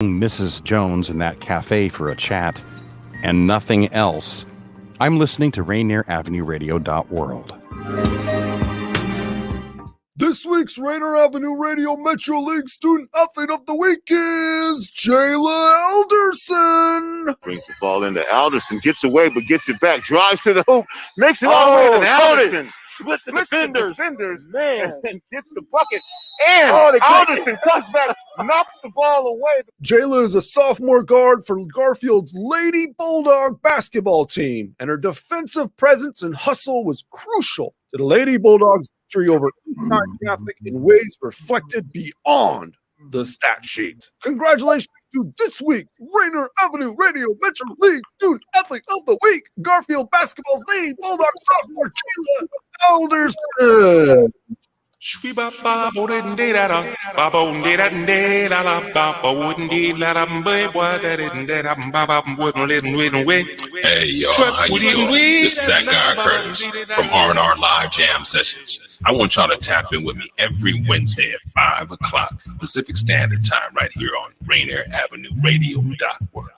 Mrs. Jones in that cafe for a chat and nothing else. I'm listening to Rainier Avenue Radio World. This week's Rainier Avenue Radio Metro League Student Athlete of the Week is Jayla Alderson. Brings the ball into Alderson, gets away but gets it back, drives to the hoop, makes it all the way to Alderson. Splits the defenders, man, and gets the bucket. And Alderson comes back, knocks the ball away. Jayla is a sophomore guard for Garfield's Lady Bulldog basketball team, and her defensive presence and hustle was crucial to the Lady Bulldogs' victory over Eastside Catholic in ways reflected beyond the stat sheet. Congratulations to this week's Rainier Avenue Radio Metro League Student Athlete of the Week, Garfield Basketball's Lady Bulldog sophomore Jayla Alderson. Hey yo, how you doing? This is that guy Curtis from R&R Live Jam Sessions. I want y'all to tap in with me every Wednesday at 5 o'clock Pacific Standard Time right here on Rainier Avenue Radio.org.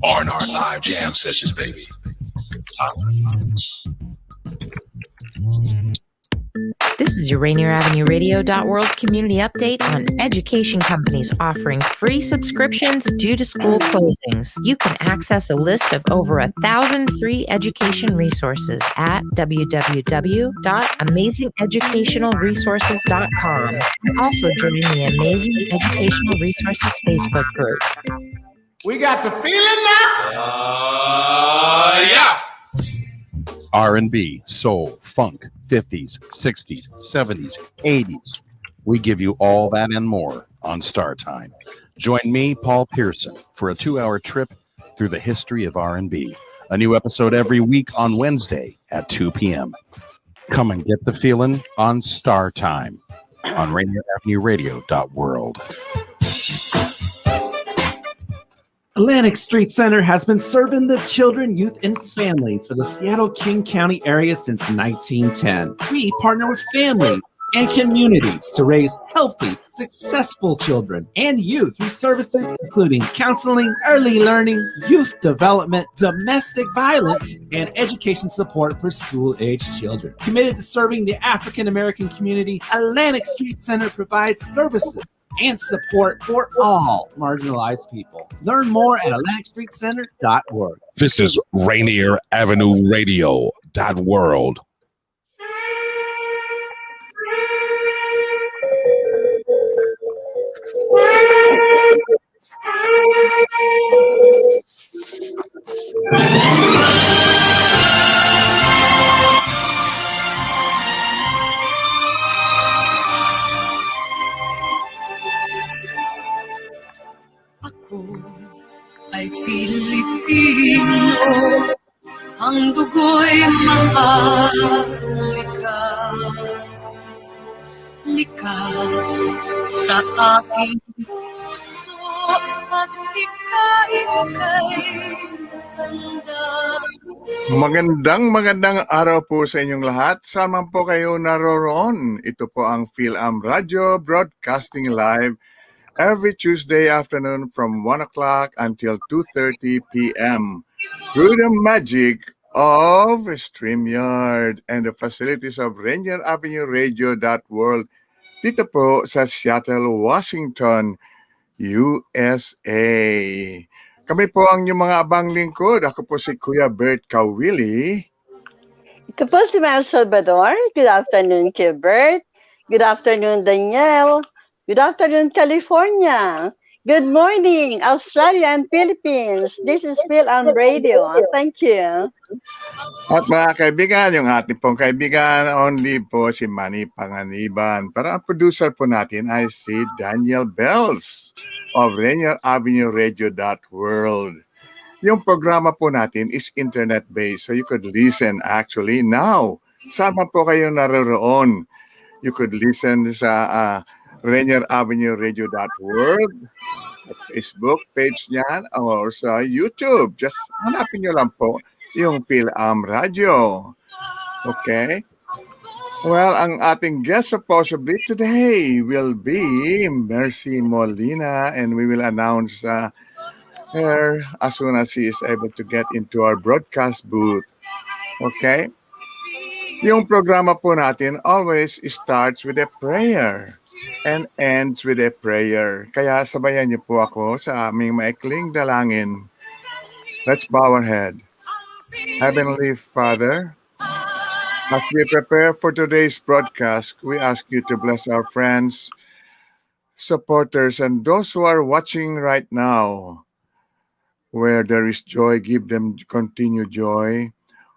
R&R Live Jam Sessions, baby. This is your Rainier Avenue Radio.world community update on education companies offering free subscriptions due to school closings. You can access a list of over 1,000 free education resources at www.amazingeducationalresources.com. Also join the Amazing Educational Resources Facebook group. We got the feeling now? Yeah. R&B, soul, funk, 50s, 60s, 70s, 80s. We give you all that and more on Star Time. Join me, Paul Pearson, for a 2-hour trip through the history of R&B. A new episode every week on Wednesday at 2 p.m. Come and get the feeling on Star Time on Rainier Avenue Radio.world. Atlantic Street Center has been serving the children, youth, and families of the Seattle King County area since 1910. We partner with families and communities to raise healthy, successful children and youth through services including counseling, early learning, youth development, domestic violence, and education support for school-aged children. Committed to serving the African American community, Atlantic Street Center provides services and support for all marginalized people. Learn more at AtlanticStreetCenter.org. This is Rainier Avenue Radio.world. Ay Pilipino, ang dugo'y maharlika, likas sa aking puso at ika'y maganda. Magandang araw po sa inyong lahat. Saan po kayo naroroon. Ito po ang Fil-Am Radio broadcasting live every Tuesday afternoon from 1 o'clock until 2:30 p.m. through the magic of StreamYard and the facilities of Rainier Avenue Radio.world dito po sa Seattle, Washington, USA. Kami po ang inyong mga abang lingkod. Ako po si Kuya Bert Caoili. Ito po si Ma'am Salvador. Good afternoon, Kuya Bert. Good afternoon, Danielle. Good afternoon, California. Good morning, Australia and Philippines. This is Fil-Am Radio. Thank you. At mga kaibigan, yung ating pong kaibigan only po si Manny Panganiban. Para ang producer po natin ay si Daniel Bells of Rainier Avenue Radio.world. Yung programa po natin is internet-based, so you could listen actually now. Saan man po kayo naroroon? You could listen sa Rainier Avenue Radio.world, Facebook page niyan, or sa YouTube. Just hanapin nyo lang po yung Fil-Am Radio. Okay? Well, ang ating guest supposedly today will be Merci Molina, and we will announce her as soon as she is able to get into our broadcast booth. Okay? Yung programa po natin always starts with a prayer and ends with a prayer. Kaya sabayan niyo po ako sa aming maikling dalangin. Let's bow our head. Heavenly Father, as we prepare for today's broadcast, we ask you to bless our friends, supporters, and those who are watching right now. Where there is joy, give them continued joy.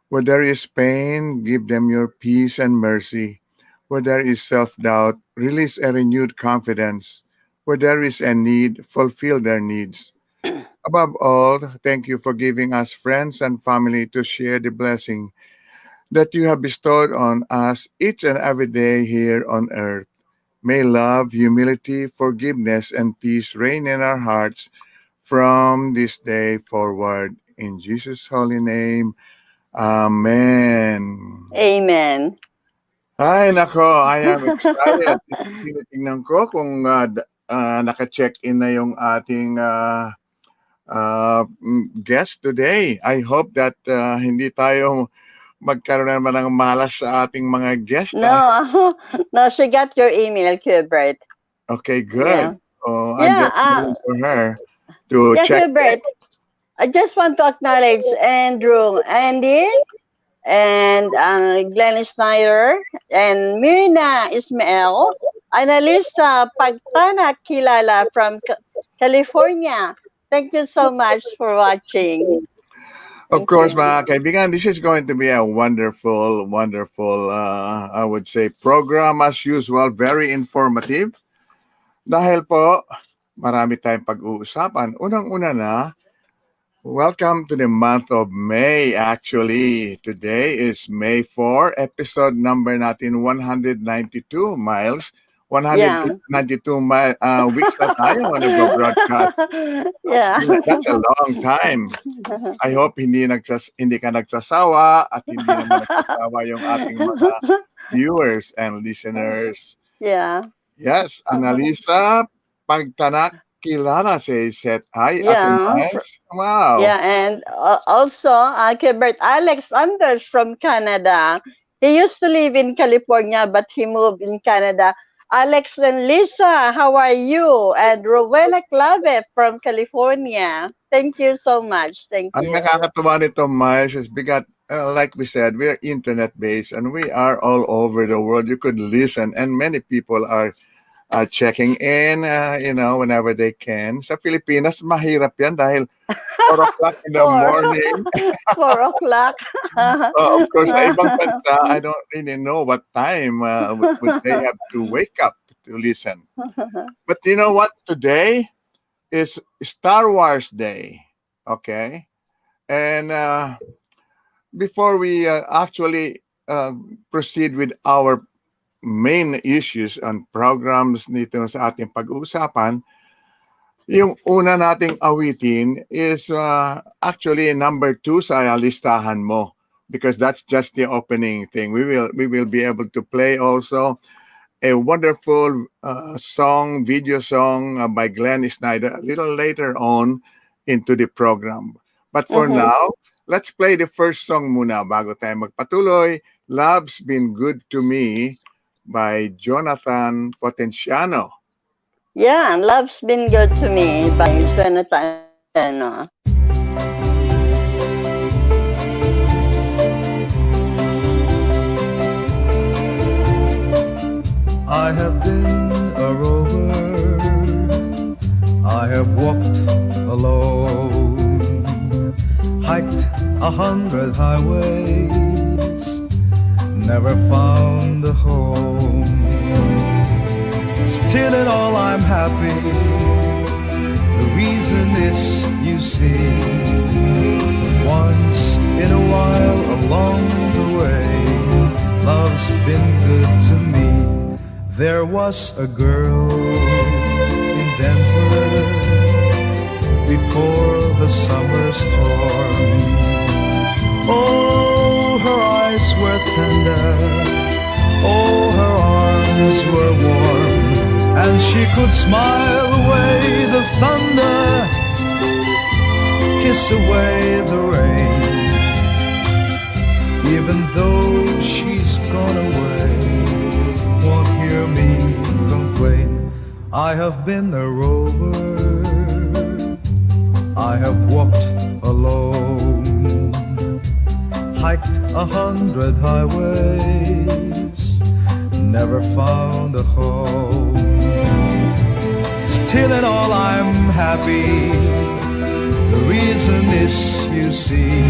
Where there is pain, give them your peace and mercy. Where there is self-doubt, release a renewed confidence. Where there is a need, fulfill their needs. Above all, thank you for giving us friends and family to share the blessing that you have bestowed on us each and every day here on earth. May love, humility, forgiveness, and peace reign in our hearts from this day forward. In Jesus' holy name, Amen. Amen. Ay, nako, I am excited. Tinitingnan ko kung naka-check-in na yung ating guest today. I hope that hindi tayo magkaroon naman ng malas sa ating mga guest. No, no, she got your email, Bert. Okay, good. Yeah. I'm just waiting for her to check. Bert, I just want to acknowledge Andrew, Andy, and Glenn Snyder, and Mirna Ismael, Analisa Pagtana Kilala from California. Thank you so much for watching. Of course, mga kaibigan, this is going to be a wonderful, I would say, program as usual, very informative. Dahil po, marami tayong pag-uusapan. Unang-una na, welcome to the month of May. Actually, today is May 4, episode number natin 192 miles. 192 weeks na tayo on the broadcast. That's a long time. I hope hindi ka nagsasawa at hindi naman nagsasawa yung ating mga viewers and listeners. Yeah. Yes, Analisa Pagtanak Kilala says hi. Yeah. Wow. Yeah, and also Bert, Alex Anders from Canada. He used to live in California, but he moved in Canada. Alex and Lisa, how are you? And Rowena Clave from California. Thank you so much. Thank you. Ang nakakatuwa nito, Miles, is because, like we said, we are internet-based and we are all over the world. You could listen, and many people are checking in, whenever they can. Sa Pilipinas, mahirap yan dahil 4 o'clock in the morning. 4 o'clock. Of course, sa ibang bansa, I don't really know what time would they have to wake up to listen. But you know what? Today is Star Wars Day. Okay? And before we actually proceed with our main issues and programs nito sa ating pag-uusapan, yung una nating awitin is actually number 2 sa listahan mo, because that's just the opening thing. We will be able to play also a wonderful video song by Glenn Snyder a little later on into the program. But for now, let's play the first song muna bago tayo magpatuloy. Love's Been Good to Me by Jonathan Potenciano. Yeah, Love's Been Good to Me by Jonathan. I have been a rover, I have walked alone, hiked 100 highways, never found a home. Still in all I'm happy. The reason is, you see, once in a while along the way, love's been good to me. There was a girl in Denver before the summer storm. Oh, her eyes were tender, Oh, her arms were warm, and she could smile away the thunder, kiss away the rain. Even though she's gone away, won't hear me complain. I have been a rover, I have walked alone, hiked 100 highways, never found a home. Still in all I'm happy, the reason is, you see,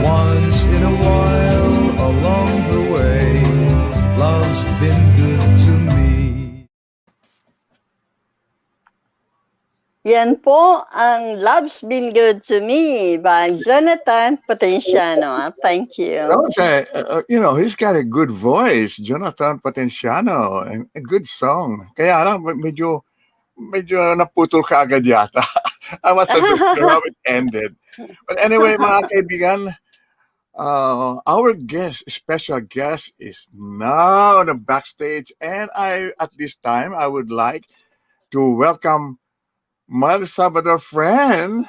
once in a while along the way, love's been good to me. Yan po ang Love's Been Good to Me by Jonathan Potenciano. Thank you. He's got a good voice, Jonathan Potenciano, and a good song. Kaya lang, medyo naputol ka agad yata. I was so sure how it ended. But anyway, mga kaibigan, our special guest is now on the backstage, and at this time, I would like to welcome my Salvador friend,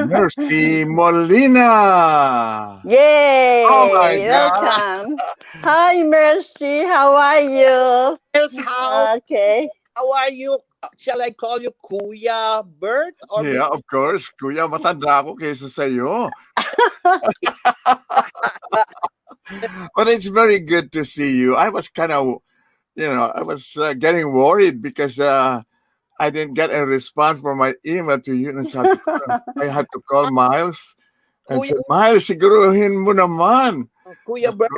Merci Molina. Yay! Oh my God. Welcome. Hi, Merci. How are you? Yes, how are you? Shall I call you Kuya Bert? Or Yeah, of course. Kuya, matanda ako kaysa sa'yo. But it's very good to see you. I was kind of, getting worried because I didn't get a response from my email to you. And sabi ko, I had to call Miles and said, Miles, siguruhin mo naman. Kuya Bert,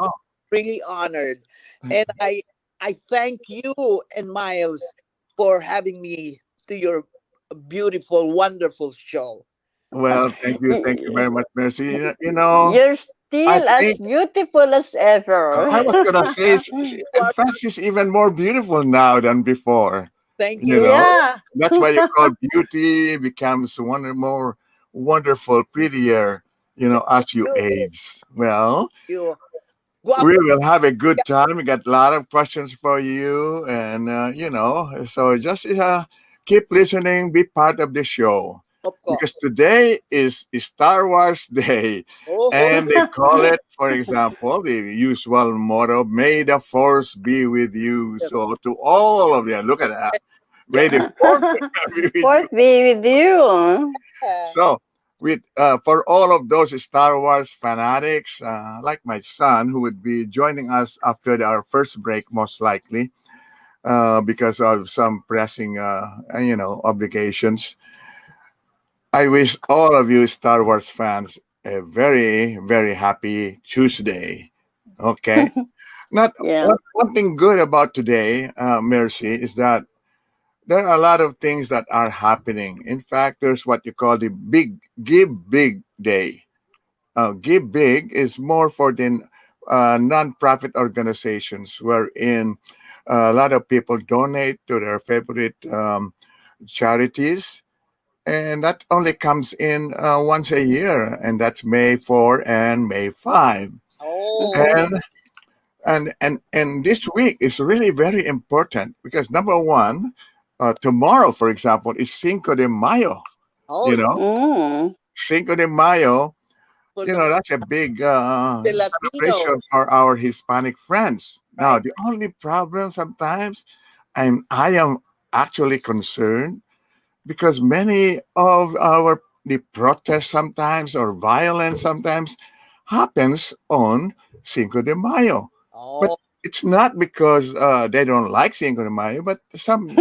really honored. And I thank you and Miles for having me to your beautiful, wonderful show. Well, thank you very much, Merci. You're still as beautiful as ever. I was gonna say, in fact, she's even more beautiful now than before. Thank you. Yeah. That's why you call beauty becomes one more wonderful, prettier, as you age. Well, we will have a good time. We got a lot of questions for you, and so just keep listening, be part of the show. Because today is Star Wars Day, and they call it, for example, the usual motto, "May the Force be with you." So to all of you, look at that. May the Force be with you. So, for all of those Star Wars fanatics, like my son, who would be joining us after our first break, most likely, because of some pressing, obligations. I wish all of you Star Wars fans a very, very happy Tuesday. Okay. One thing good about today, Merci, is that there are a lot of things that are happening. In fact, there's what you call the Give Big Day. Give Big is more for the non-profit organizations wherein a lot of people donate to their favorite charities. And that only comes in once a year, and that's May 4 and May 5. And this week is really very important because number one, tomorrow, for example, is Cinco de Mayo. Cinco de Mayo, that's a big celebration for our Hispanic friends. Now, the only problem sometimes, I am actually concerned because many of the protests sometimes or violence sometimes happens on Cinco de Mayo. But it's not because they don't like Cinco de Mayo, but some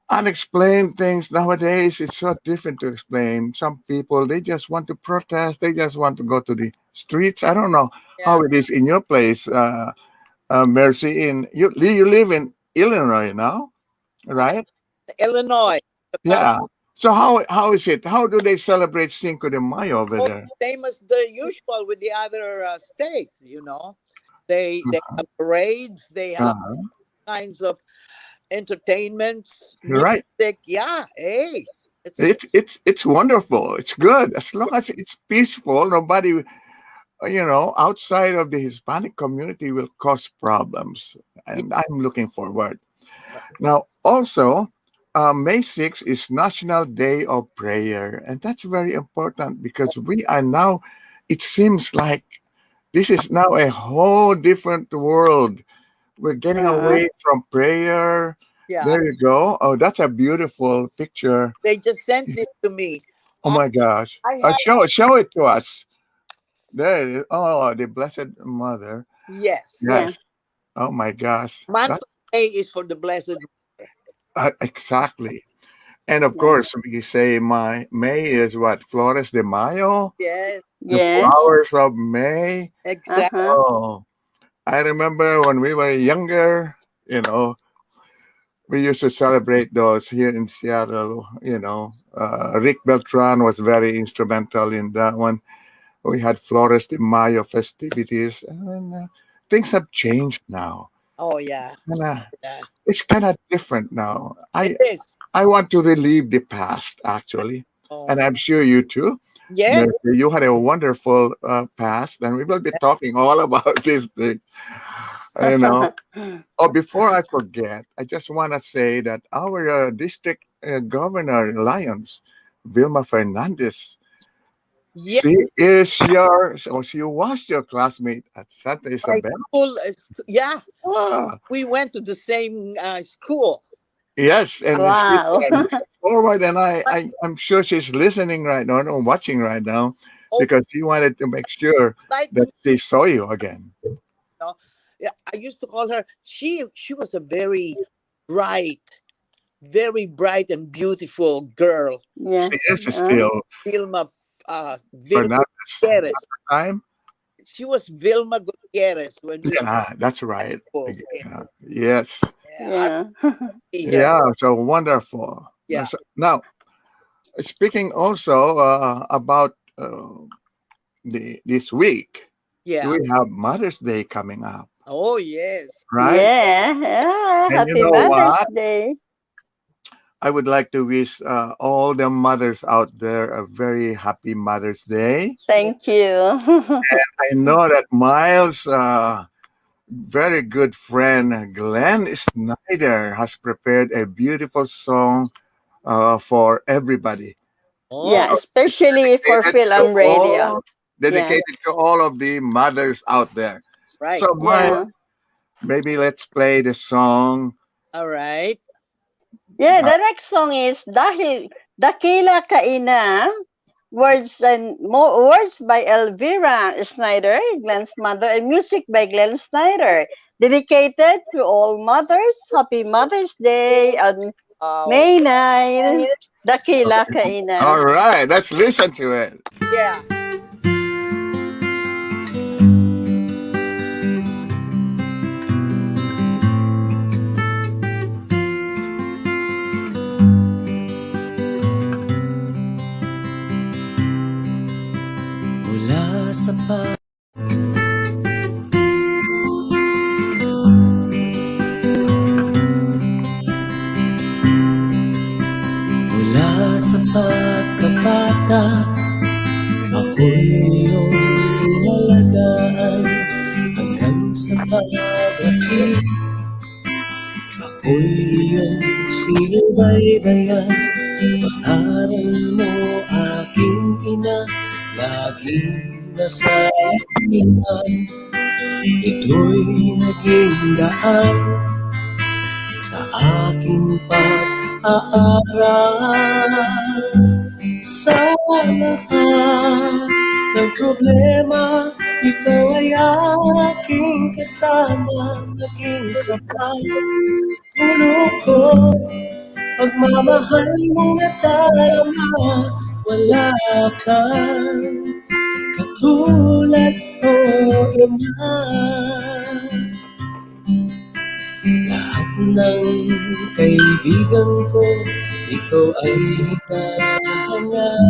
unexplained things nowadays. It's so different to explain. Some people, they just want to protest. They just want to go to the streets. I don't know how it is in your place, Merci. You live in Illinois now, right? Illinois. Yeah. So how is it? How do they celebrate Cinco de Mayo over there? Same as the usual with the other states, They have parades. They have kinds of entertainments. Right. Music. Yeah. Hey. It's wonderful. It's good as long as it's peaceful. Nobody outside of the Hispanic community will cause problems. And I'm looking forward. Now, also, May 6th is National Day of Prayer. And that's very important because we are now, it seems like this is now a whole different world. We're getting away from prayer. Yeah. There you go. Oh, that's a beautiful picture. They just sent this to me. Oh my gosh. I have- Show it to us. There it is. Oh, the Blessed Mother. Yes. Yes. Oh my gosh. Month of May is for the Blessed Mother. Exactly. And of course, we say May is what? Flores de Mayo? Yes. The flowers of May. Exactly. Oh, I remember when we were younger, we used to celebrate those here in Seattle. Rick Beltran was very instrumental in that one. We had Flores de Mayo festivities, and things have changed now. Oh yeah. It's kind of different now. It is. I want to relive the past, actually, and I'm sure you too. Yeah. You had a wonderful past, and we will be talking all about this thing. Before I forget, I just want to say that our district governor, Lyons, Vilma Fernandez, she was your classmate at Santa Isabel. Yeah. We went to the same school. Yes, and Wow. she's forward, and I'm sure she's listening right now or watching right now because she wanted to make sure that she saw you again. Yeah, I used to call her. She was a very bright and beautiful girl. Yeah. She is still Vilma Fernandez. Time. She was Vilma Gutierrez when That's right. Yes. Yeah. So wonderful. Yeah. Now, speaking also about this week, we have Mother's Day coming up. Oh yes. Right? Yeah. And Happy you know Mother's what? Day. I would like to wish all the mothers out there a very happy Mother's Day. Thank you. I know that Miles' very good friend Glenn Snyder has prepared a beautiful song for everybody. Yeah, especially for Fil-Am Radio. Dedicated to all of the mothers out there. Right. So, Miles, maybe let's play the song. All right. Yeah, the next song is Dahil Dakila Kaina, words by Elvira Snyder, Glenn's mother, and music by Glenn Snyder. Dedicated to all mothers. Happy Mother's Day on May 9. Dakila Kaina. All right, let's listen to it. Yeah. Sa mula sa pagkabata, ako'y iyong inalagaan hanggang sa paglaki. Ako'y iyong sinubaybayan, pag-aral mo aking ina, laging nasa isipan. Ito'y naging daan sa aking pag-aaral. Sa lahat ng problema, ikaw ay aking kasama, naging sapat. Tulog ko, pagmamahal mong nadarama, wala kang katulad o ina. Lahat ng kaibigan ko, ikaw ay hinahangal.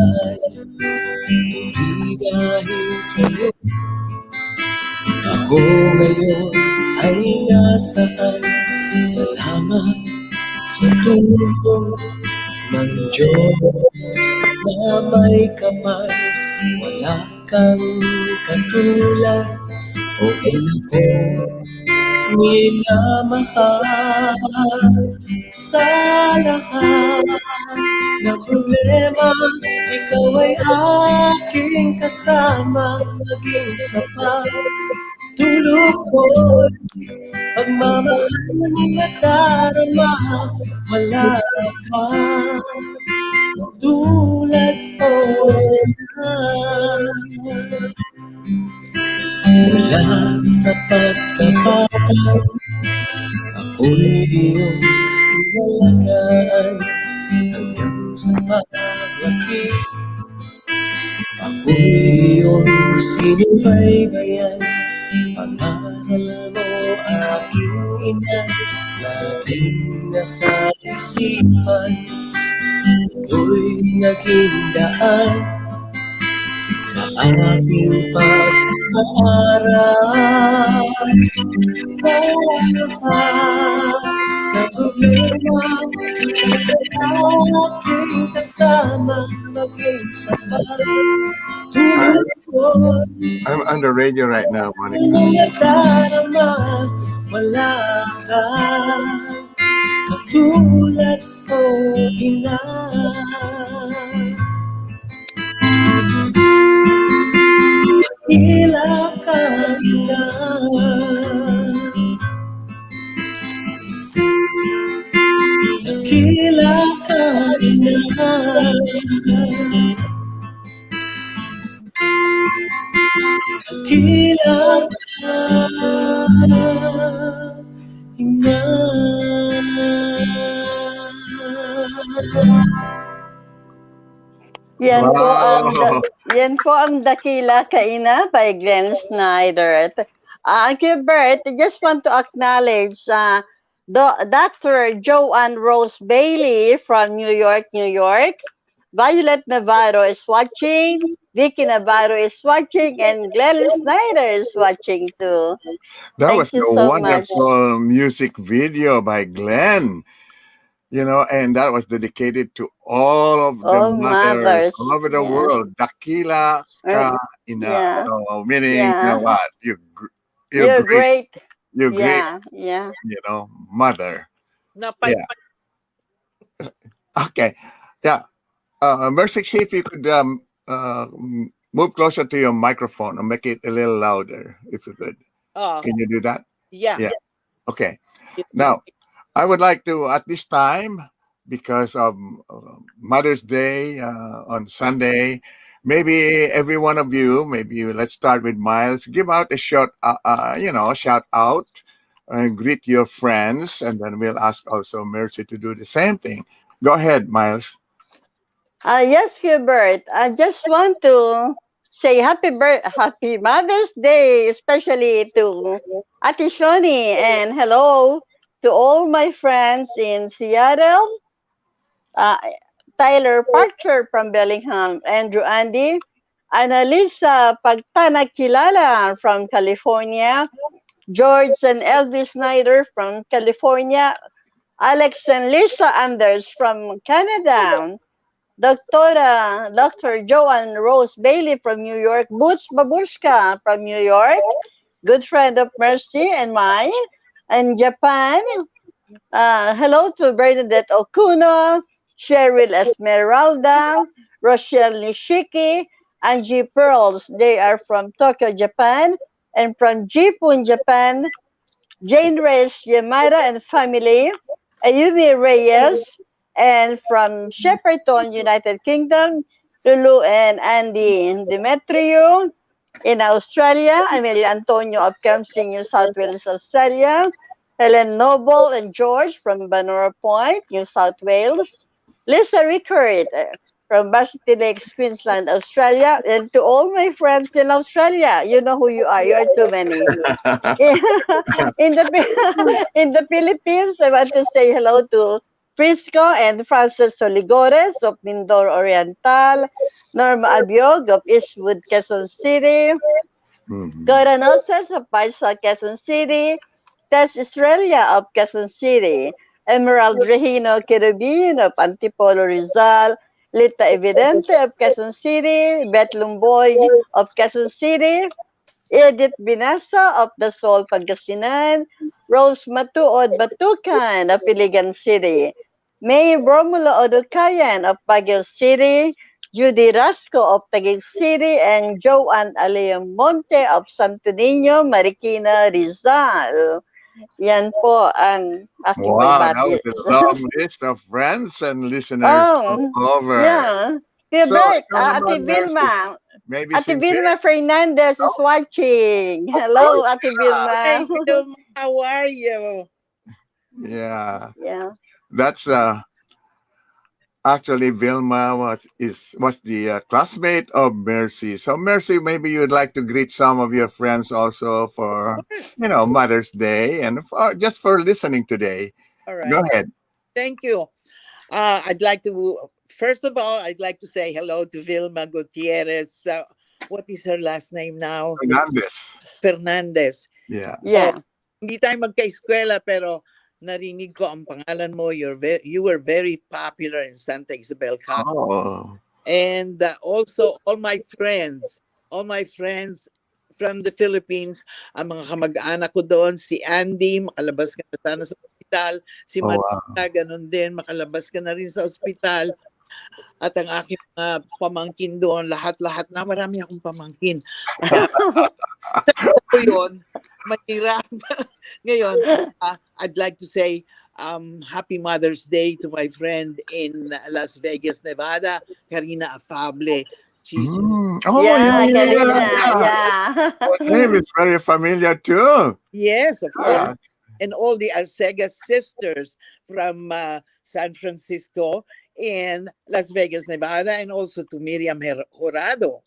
Hindi dahil sa'yo, ako ngayon ay nasaan. Salamat sa tulong ng Diyos na may kapal. Wala kang katulad o ina ko minamahal sa lahat na problema. Ikaw ay aking kasama, maging sapat tulog ko'y pagmamahal na darama. Wala kang tulad ko na. Mula sa pagkabata, ako'y iyong inalagaan. Hanggang sa paglaki, ako'y iyong sinubaybayan. Pangaral mo aking ina, laging nasa isipan. Ito'y naging daan sa aking pag-aaral. Sa lahat na problema, aking kasama, maging sapat. I'm on the radio right now, Monica. Darama, wala kang katulad ko, ina. Dakila ka na. Dakila ka na. Dakila ka, ina. Yan po ang Dakila Kaina by Glenn Snyder. Bert, I just want to acknowledge Dr. Joanne Rose Bailey from New York, New York. Violet Navarro is watching. Vicky Navarro is watching. And Glenn Snyder is watching too. That Thank was you a so wonderful music video by Glenn. You know, and that was dedicated to all of the mothers all over the world. Dakila ka ina. Yeah. So, meaning, Yeah. you know what? You're great. You're great. Yeah. You know, mother. Napay- Yeah. Okay. Yeah. Mercy, see if you could move closer to your microphone and make it a little louder, if you could. Can you do that? Yeah. Yeah. Okay. Now, I would like to, at this time, because of Mother's Day on Sunday, maybe every one of you, maybe let's start with Miles, give out a shout out and greet your friends, and then we'll ask also Mercy to do the same thing. Go ahead, Miles. Yes, Hubert. I just want to say happy Mother's Day, especially to Ate Shoni, and hello to all my friends in Seattle, Tyler Parker from Bellingham, Andrew Andy, Annalisa Pagtanakilala from California, George and Elvis Snyder from California, Alex and Lisa Anders from Canada, Dr. Joanne Rose Bailey from New York, Boots Babushka from New York, good friend of Mercy and mine, and Japan. Hello to Bernadette Okuno, Cheryl Esmeralda, Rochelle Nishiki, Angie Pearls. They are from Tokyo, Japan, and from Jipun, Japan, Jane Reyes Yamada and family, Ayumi Reyes, and from Shepperton, United Kingdom, Lulu and Andy Demetrio. In Australia, Amelia Antonio of Kempsey, New South Wales, Australia, Helen Noble and George from Banora Point, New South Wales, Lisa Rickard from Varsity Lakes, Queensland, Australia, and to all my friends in Australia, you know who you are. You are too many. in the Philippines, I want to say hello to Frisco and Francis Soligores of Mindoro Oriental, Norma Abiog of Eastwood, Quezon City, Coronoses of Paisa, Quezon City, Tess Estrella of Quezon City, Emerald Regino Quirubin of Antipolo, Rizal, Lita Evidente of Quezon City, Beth Lumboy of Quezon City, Edith Binasa of the Sol Pangasinan, Rose Matuod Batucan of Iligan City, May Romulo Odukayan of Baguio City, Judy Rasco of Taguig City, and Joanne Aliamonte of Santo Niño, Marikina, Rizal. Yan po ang aking Wow, that was babatis. a long list of friends and listeners all Oh, over. yeah. Kuya So, Bert, ikaw Ate naman, Mercy, Vilma. maybe Ate si Vilma Bert. Fernandez is watching. Hello, Ate Vilma. Hey, Vilma, how are you? Yeah, Yeah. that's actually Vilma was the classmate of Mercy. So Mercy, maybe you'd like to greet some of your friends also for Of course. Mother's Day and just for listening today. All Go right. ahead. Thank you. I'd like to, first of all, I'd like to say hello to Vilma Gutierrez. What is her last name now? Fernandez. Fernandez. Yeah. Yeah. Hindi tayo magka-eskwela pero narinig ko ang pangalan mo. You were very popular in Santa Isabel County. Oh. And also all my friends from the Philippines, ang mga kamag-anak ko doon, si Andy, makalabas ka na sana sa ospital, si Oh, wow. Marita, ganun din, makalabas ka na rin sa ospital. At ang aking mga pamangkin doon, lahat-lahat na, marami akong pamangkin. So yun, mahirap. Ngayon, I'd like to say Happy Mother's Day to my friend in Las Vegas, Nevada, Karina Afable. She's Oh, Yeah, yeah. Karina. Yeah. Her name is very familiar too. Yes, of course. Yeah. And all the Arcega sisters from San Francisco and Las Vegas, Nevada, and also to Miriam Jurado,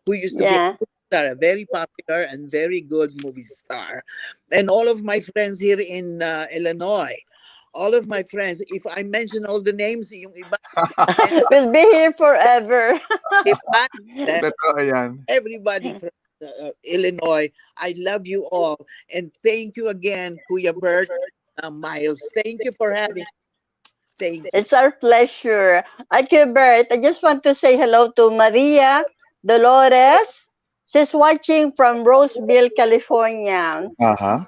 who used to be Yeah. a very popular and very good movie star. And all of my friends here in Illinois, all of my friends, if I mention all the names, yung iba, We'll be here forever. Totoo yan. everybody from Illinois, I love you all. And thank you again, Kuya Bert, Miles. Thank you for having me. Thank you. It's our pleasure. Kuya Bert, I just want to say hello to Maria Dolores. She's watching from Roseville, California. Uh-huh.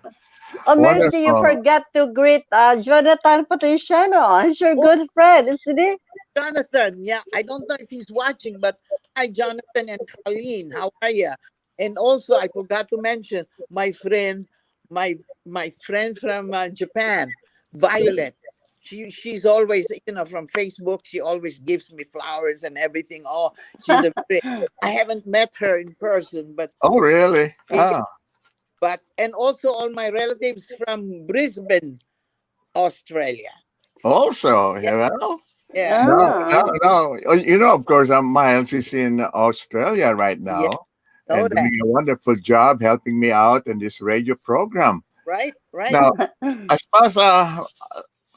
Oh, Mercy, you Wonderful. forgot to greet Jonathan Patriciano. He's your good friend, isn't he? Jonathan, yeah, I don't know if he's watching, but hi, Jonathan and Colleen. How are you? And also, I forgot to mention my friend, my friend from Japan, Violet. She's always, from Facebook, she always gives me flowers and everything. Oh, she's I haven't met her in person, but Oh, really? Ah. and also all my relatives from Brisbane, Australia. Also, Yeah. Yeah. No. Of course, Miles is in Australia right now Know and that. doing a wonderful job helping me out in this radio program. Right. Now, as far as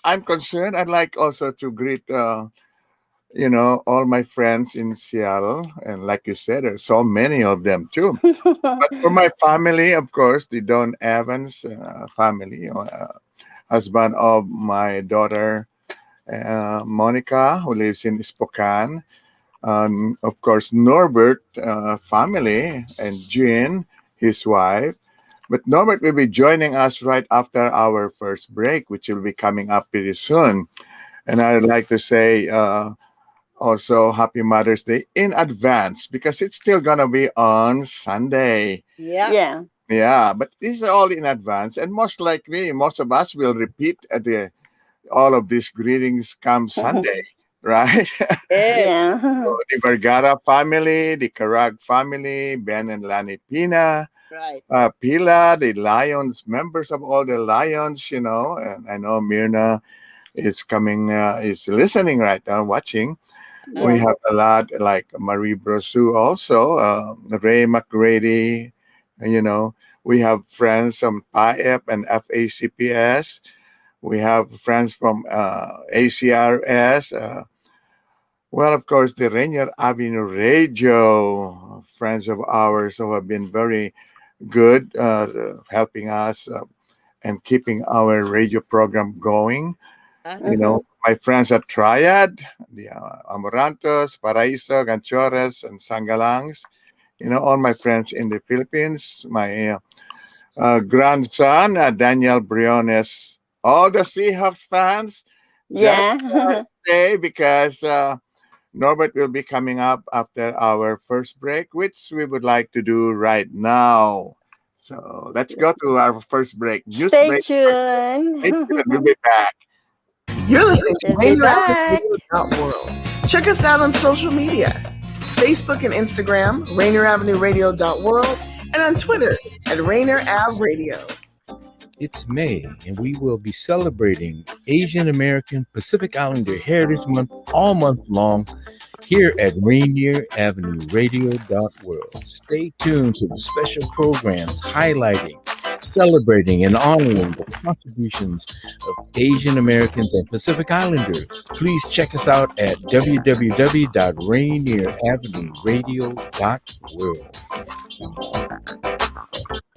I'm concerned, I'd like also to greet, all my friends in Seattle. And like you said, there's so many of them too. But for my family, of course, the Don Evans family, husband of my daughter, Monica, who lives in Spokane. Of course, Norbert family and Jean, his wife. But Norbert will be joining us right after our first break, which will be coming up pretty soon. And I'd like to say also Happy Mother's Day in advance because it's still going to be on Sunday. Yeah. Yeah. Yeah, but this is all in advance. And most likely, most of us will repeat all of these greetings come Sunday, right? Yeah. So the Vergara family, the Carag family, Ben and Lani Pina, Right. Pila, the Lions, members of all the Lions, and I know Myrna is is listening right now, watching. We have a lot like Marie Brosu also, Ray McGrady, we have friends from PAEP and FACPS. We have friends from ACRS. Well, of course, the Rainier Avenue Radio, friends of ours who have been very good helping us and keeping our radio program going. my friends at Triad, the Amorantos, Paraiso, Ganchores, and Sangalangs. All my friends in the Philippines, my grandson, Daniel Briones, all the Seahawks fans. Yeah. Stay because Norbert will be coming up after our first break, which we would like to do right now. So let's go to our first break. News Stay break. tuned. Stay tuned. We'll be back. You're listening to We'll be Rainier Avenue back. Radio.world. Check us out on social media. Facebook and Instagram, Rainier Avenue Radio.world, and on Twitter at Rainier Ave Radio. It's May, and we will be celebrating Asian American Pacific Islander Heritage Month all month long here at Rainier Avenue Radio.world. Stay tuned to the special programs highlighting, celebrating, and honoring the contributions of Asian Americans and Pacific Islanders. Please check us out at www.rainieravenue.world.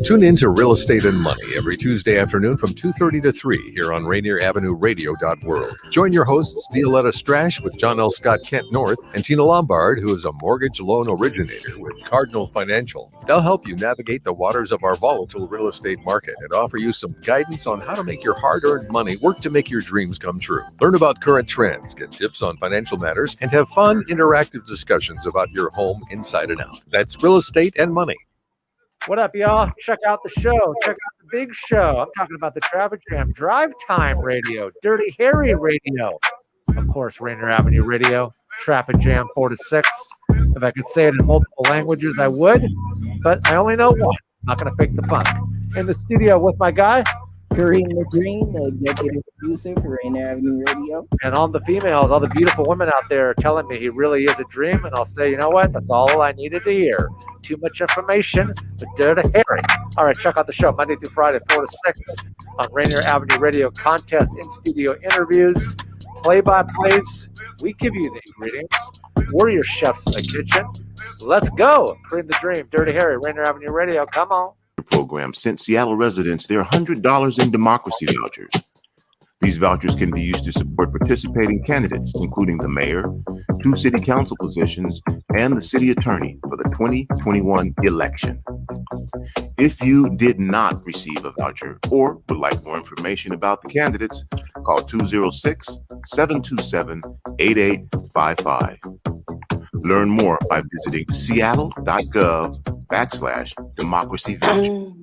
Tune in to Real Estate and Money every Tuesday afternoon from 2:30 to 3 here on Rainier Avenue Radio.world. Join your hosts Violetta Strash with John L. Scott Kent North and Tina Lombard, who is a mortgage loan originator with Cardinal Financial. They'll help you navigate the waters of our volatile real estate market and offer you some guidance on how to make your hard-earned money work to make your dreams come true. Learn about current trends, get tips on financial matters, and have fun, interactive discussions about your home inside and out. That's Real Estate and Money. What up, y'all? Check out the show. Check out the big show. I'm talking about the Traffic Jam Drive Time Radio, Dirty Harry Radio. Of course, Rainier Avenue Radio, Traffic Jam 4 to 6. If I could say it in multiple languages, I would, but I only know one. I'm not going to fake the funk. In the studio with my guy, Kareem Madreen, the executive producer for Rainier Avenue Radio. and all the females, all the beautiful women out there are telling me he really is a dream, and I'll say, you know what? That's all I needed to hear. Too much information, but Dirty Harry. All right, check out the show Monday through Friday, 4 to 6 on Rainier Avenue Radio. Contest, in-studio interviews, play-by-plays. We give you the ingredients. We're your chefs in the kitchen. Let's go. Cream the dream. Dirty Harry, Rainier Avenue Radio. Come on. Program sent Seattle residents their $100 in democracy vouchers. These vouchers can be used to support participating candidates, including the mayor, 2 city council positions, and the city attorney for the 2021 election. If you did not receive a voucher or would like more information about the candidates, call 206-727-8855. Learn more by visiting seattle.gov/democracy voucher.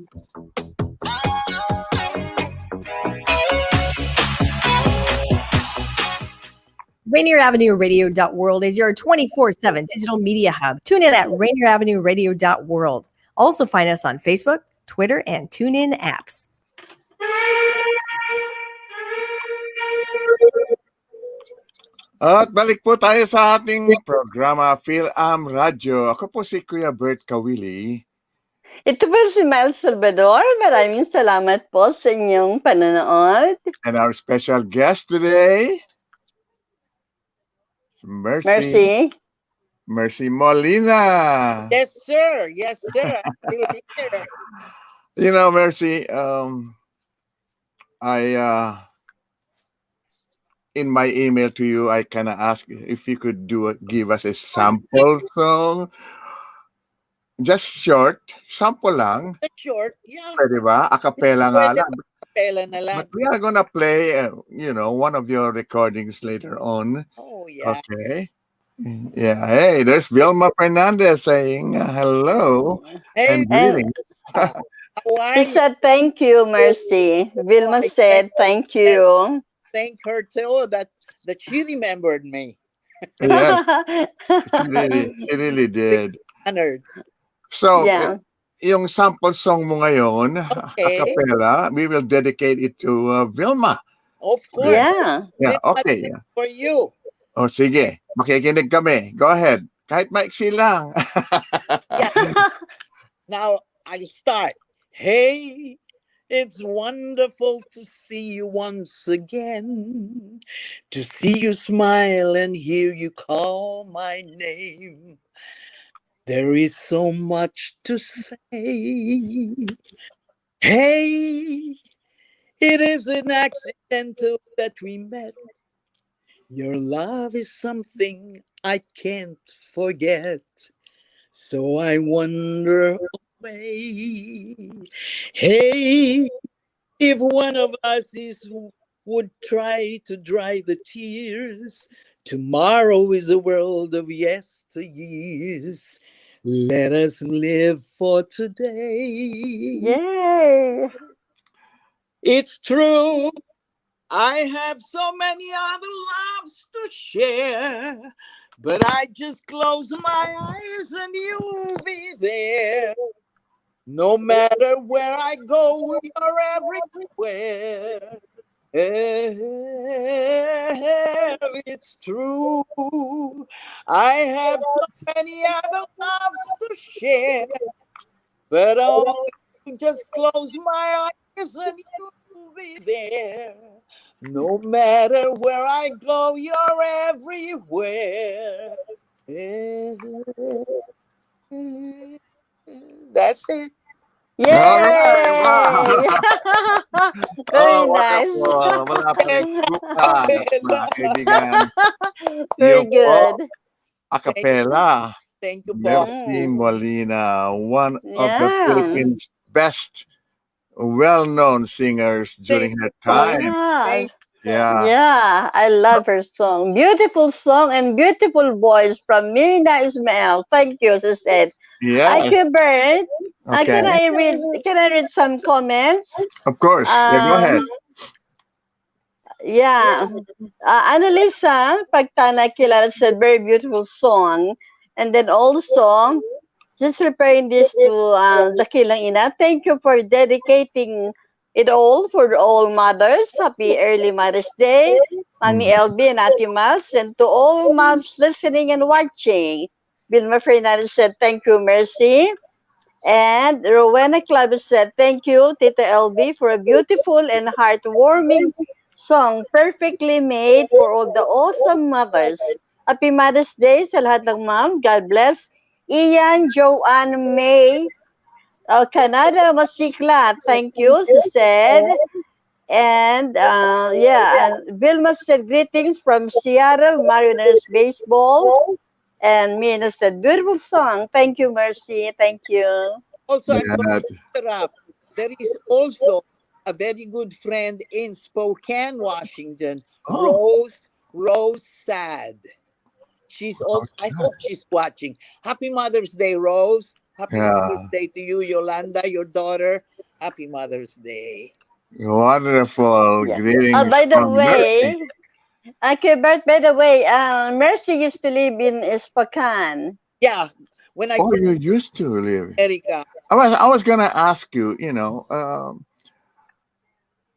Rainier Avenue Radio.world is your 24/7 digital media hub. Tune in at Rainier Avenue Radio.world. Also find us on Facebook, Twitter, and TuneIn apps. At balik po tayo sa ating programa Fil-Am Radyo. Ako po si Kuya Bert Caoili. Ito po si Mel Salvador. Maraming salamat po sa inyong panonood. And our special guest today, Merci Molina. Yes, sir. Yes, sir. I'm still here. You know, Merci, in my email to you, I kind of asked if you could give us a sample song. Just short, sample lang. Short, yeah. Pwede ba? A cappella nga lang. Acapella na lang. But we are gonna play, one of your recordings later on. Oh, yeah. Okay. Yeah. Hey, there's Vilma Fernandez saying hello and greetings. She said thank you, Merci. Vilma said thank you. Thank her too that she remembered me. Yes, she really did. Honored. So, Yeah. yung sample song mo ngayon, a cappella, we will dedicate it to Vilma. Of course. Yeah. Yeah, okay. For you. O sige, makikinig kami. Go ahead. Kahit maiksi lang. Now I'll start. Hey, it's wonderful to see you once again, to see you smile and hear you call my name. There is so much to say. Hey, it is an accident that we met. Your love is something I can't forget. So I wonder away. Hey, if one of us would try to dry the tears, tomorrow is a world of yesteryears. Let us live for today. Yay! It's true. I have so many other loves to share, but I just close my eyes and you'll be there. No matter where I go, you're everywhere. It's true. I have so many other loves to share, but I'll just close my eyes and you'll be there. No matter where I go, you're everywhere. That's it. Yay! All right. Wow. Very Oh, nice. wonderful. Malapit bukas, mga kaibigan. Very Yun po, good. a cappella. Thank you, Paul. Merci Molina, one of the Yeah. Philippines' best well-known singers during her time. Yeah. Yeah. Yeah, I love her song. Beautiful song and beautiful voice from Mirna Ismail. Thank you, she said. Yes. Thank you, Bert. Okay. Can I read some comments? Of course. Yeah, go ahead. Yeah. Annalisa Pagtana Kilala said, very beautiful song. And then also, just preparing this to Dakilang Ina. Thank you for dedicating it all for all mothers. Happy early Mother's Day. Mami LB and Ate Miles. And to all moms listening and watching. Vilma Fernandez said, thank you, Mercy. And Rowena Clavis said, thank you, Tita LB, for a beautiful and heartwarming song perfectly made for all the awesome mothers. Happy Mother's Day sa lahat ng mom. God bless. Ian, Joanne, May, Canada, Masikla. Thank you, she said. And Vilma said, greetings from Seattle, Mariners Baseball. And Mina said, beautiful song. Thank you, Mercy. Thank you. Also, I'm going to interrupt. There is also a very good friend in Spokane, Washington, Rose Sad. She's also, I hope she's watching. Happy Mother's Day, Rose. Happy Mother's Day to you, Yolanda, your daughter. Happy Mother's Day. Wonderful. Greetings By the from way, Mercy. okay, Bert, by the way, Mercy used to live in Spokane. Yeah. When I you used to live. America. I was gonna ask you,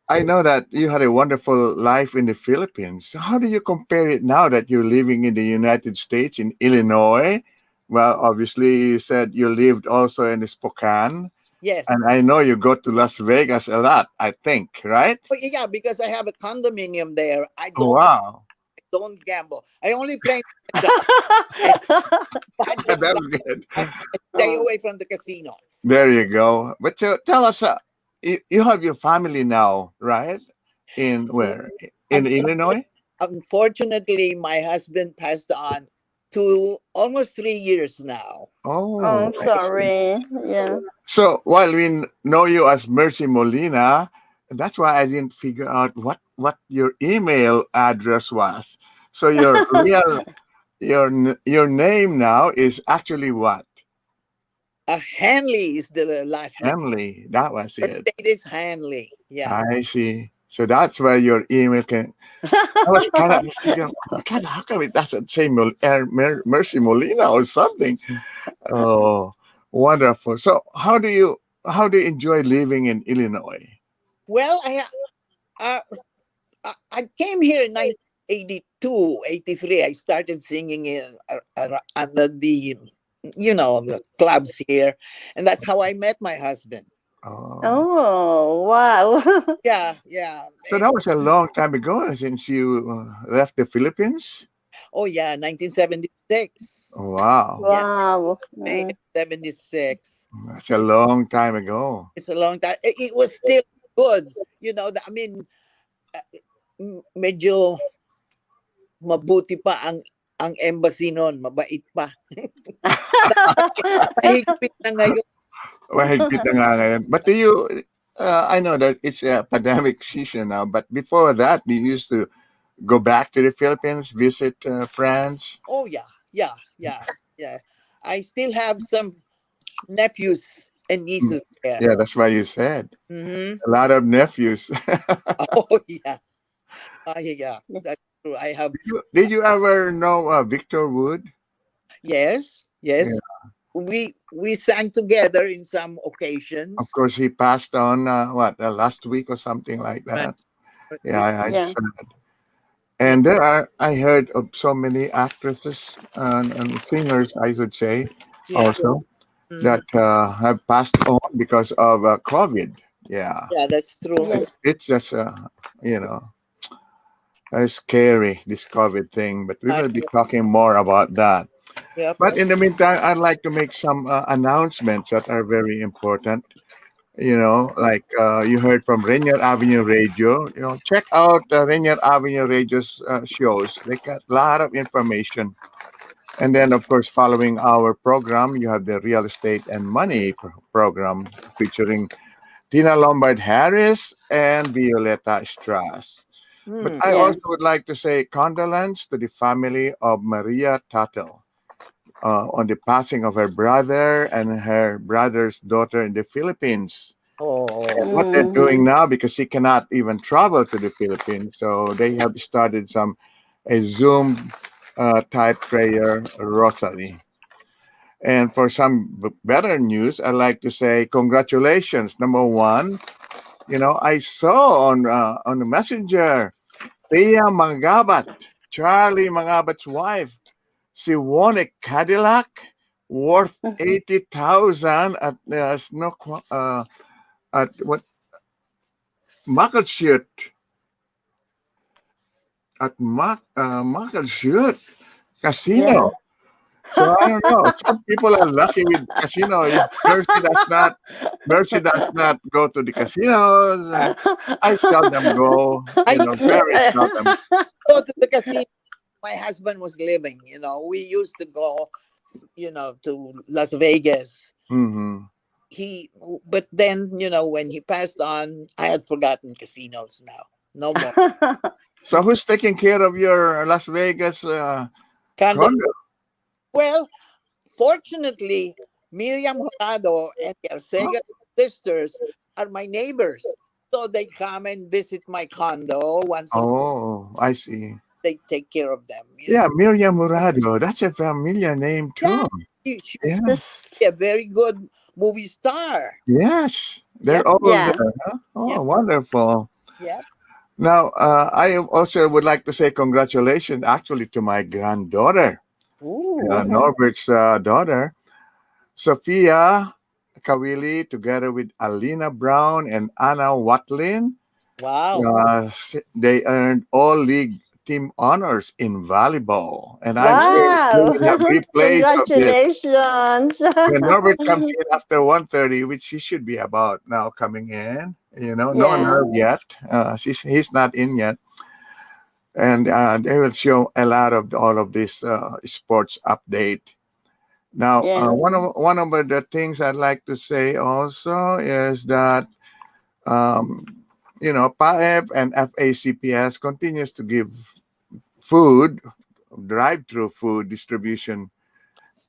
I know that you had a wonderful life in the Philippines. How do you compare it now that you're living in the United States, in Illinois? Well, obviously, you said you lived also in Spokane. Yes. And I know you go to Las Vegas a lot, I think, right? Oh, yeah, because I have a condominium there. I don't gamble. I only play. That's good. I stay away from the casinos. There you go. But tell us, you have your family now, right? In where? In Illinois? Unfortunately, my husband passed on to almost 3 years now. Oh, sorry. Yeah. So while we know you as Merci Molina, that's why I didn't figure out what your email address was. So your your name now is actually what? Hanley is the last name. Hanley, that was First it. name is Hanley. Yeah. I see. So that's where your email can. I was kind of thinking, God, how come it doesn't say Merci Molina or something? Oh, wonderful. So how do you enjoy living in Illinois? Well, I came here in 1982, 83. I started singing in under the clubs here, and that's how I met my husband. Oh, wow. Yeah. So that was a long time ago since you left the Philippines? Oh, yeah, 1976. Wow. Wow. May 76. That's a long time ago. It's a long time. It was still good. Medyo mabuti pa ang embassy noon, mabait pa. Mahigpit na ngayon. Mahigpit na nga ngayon. But do you, I know that it's a pandemic season now, but before that, we used to go back to the Philippines, visit France. Oh yeah. I still have some nephews and nieces there. Yeah, that's why you said. Mhm. A lot of nephews. Oh yeah. Yeah, that's true. I have. Did you ever know Victor Wood? Yes. Yeah. We sang together in some occasions. Of course, he passed on, last week or something like that. Yeah, I said. And I heard of so many actresses and singers, I would say, also, that have passed on because of COVID. Yeah. Yeah, that's true. It's just, scary, this COVID thing, but we will be talking more about that. Yep. But in the meantime, I'd like to make some announcements that are very important. Like you heard from Rainier Avenue Radio. Check out Rainier Avenue Radio's shows. They got a lot of information. And then, of course, following our program, you have the Real Estate and Money program featuring Tina Lombard Harris and Violeta Strass. But I also would like to say condolence to the family of Maria Tatel on the passing of her brother and her brother's daughter in the Philippines. And what they're doing now, because she cannot even travel to the Philippines, so they have started a Zoom type prayer rosary. And for some better news, I'd like to say congratulations. Number one, I saw on the messenger, Tia Mangabat, Charlie Mangabat's wife. She won a Cadillac worth 80,000 at Macclesfield. At Macclesfield Casino. Yeah. So I don't know. Some people are lucky with casino. Mercy does not go to the casinos. I seldom go. Very seldom. Go to the casino. My husband was living. We used to go, to Las Vegas. Mm-hmm. But then, when he passed on, I had forgotten casinos now. No more. So who's taking care of your Las Vegas condo? Well, fortunately, Miriam Jurado and the Arcega sisters are my neighbors. So they come and visit my condo once a Oh, I see. they take care of them. Yeah, Miriam Murado. That's a familiar name too. She's Yeah. a very good movie star. Yes, they're Yep. all Yeah. there. Huh? Oh, Yep. wonderful. Yeah. Now, I also would like to say congratulations actually to my granddaughter, Ooh. Norbert's daughter, Sophia Caoili, together with Alina Brown and Anna Watlin. Wow. They earned all league team honors in volleyball. And I'm Wow. sure we have replays of it. Congratulations. When Norbert comes in after 1:30, which he should be about now coming in, no Yeah. nerve yet. He's not in yet. And they will show a lot of all of this sports update. Now, Yeah. one of the things I'd like to say also is that PAEP and FACPS continues to give food, drive-through food distribution,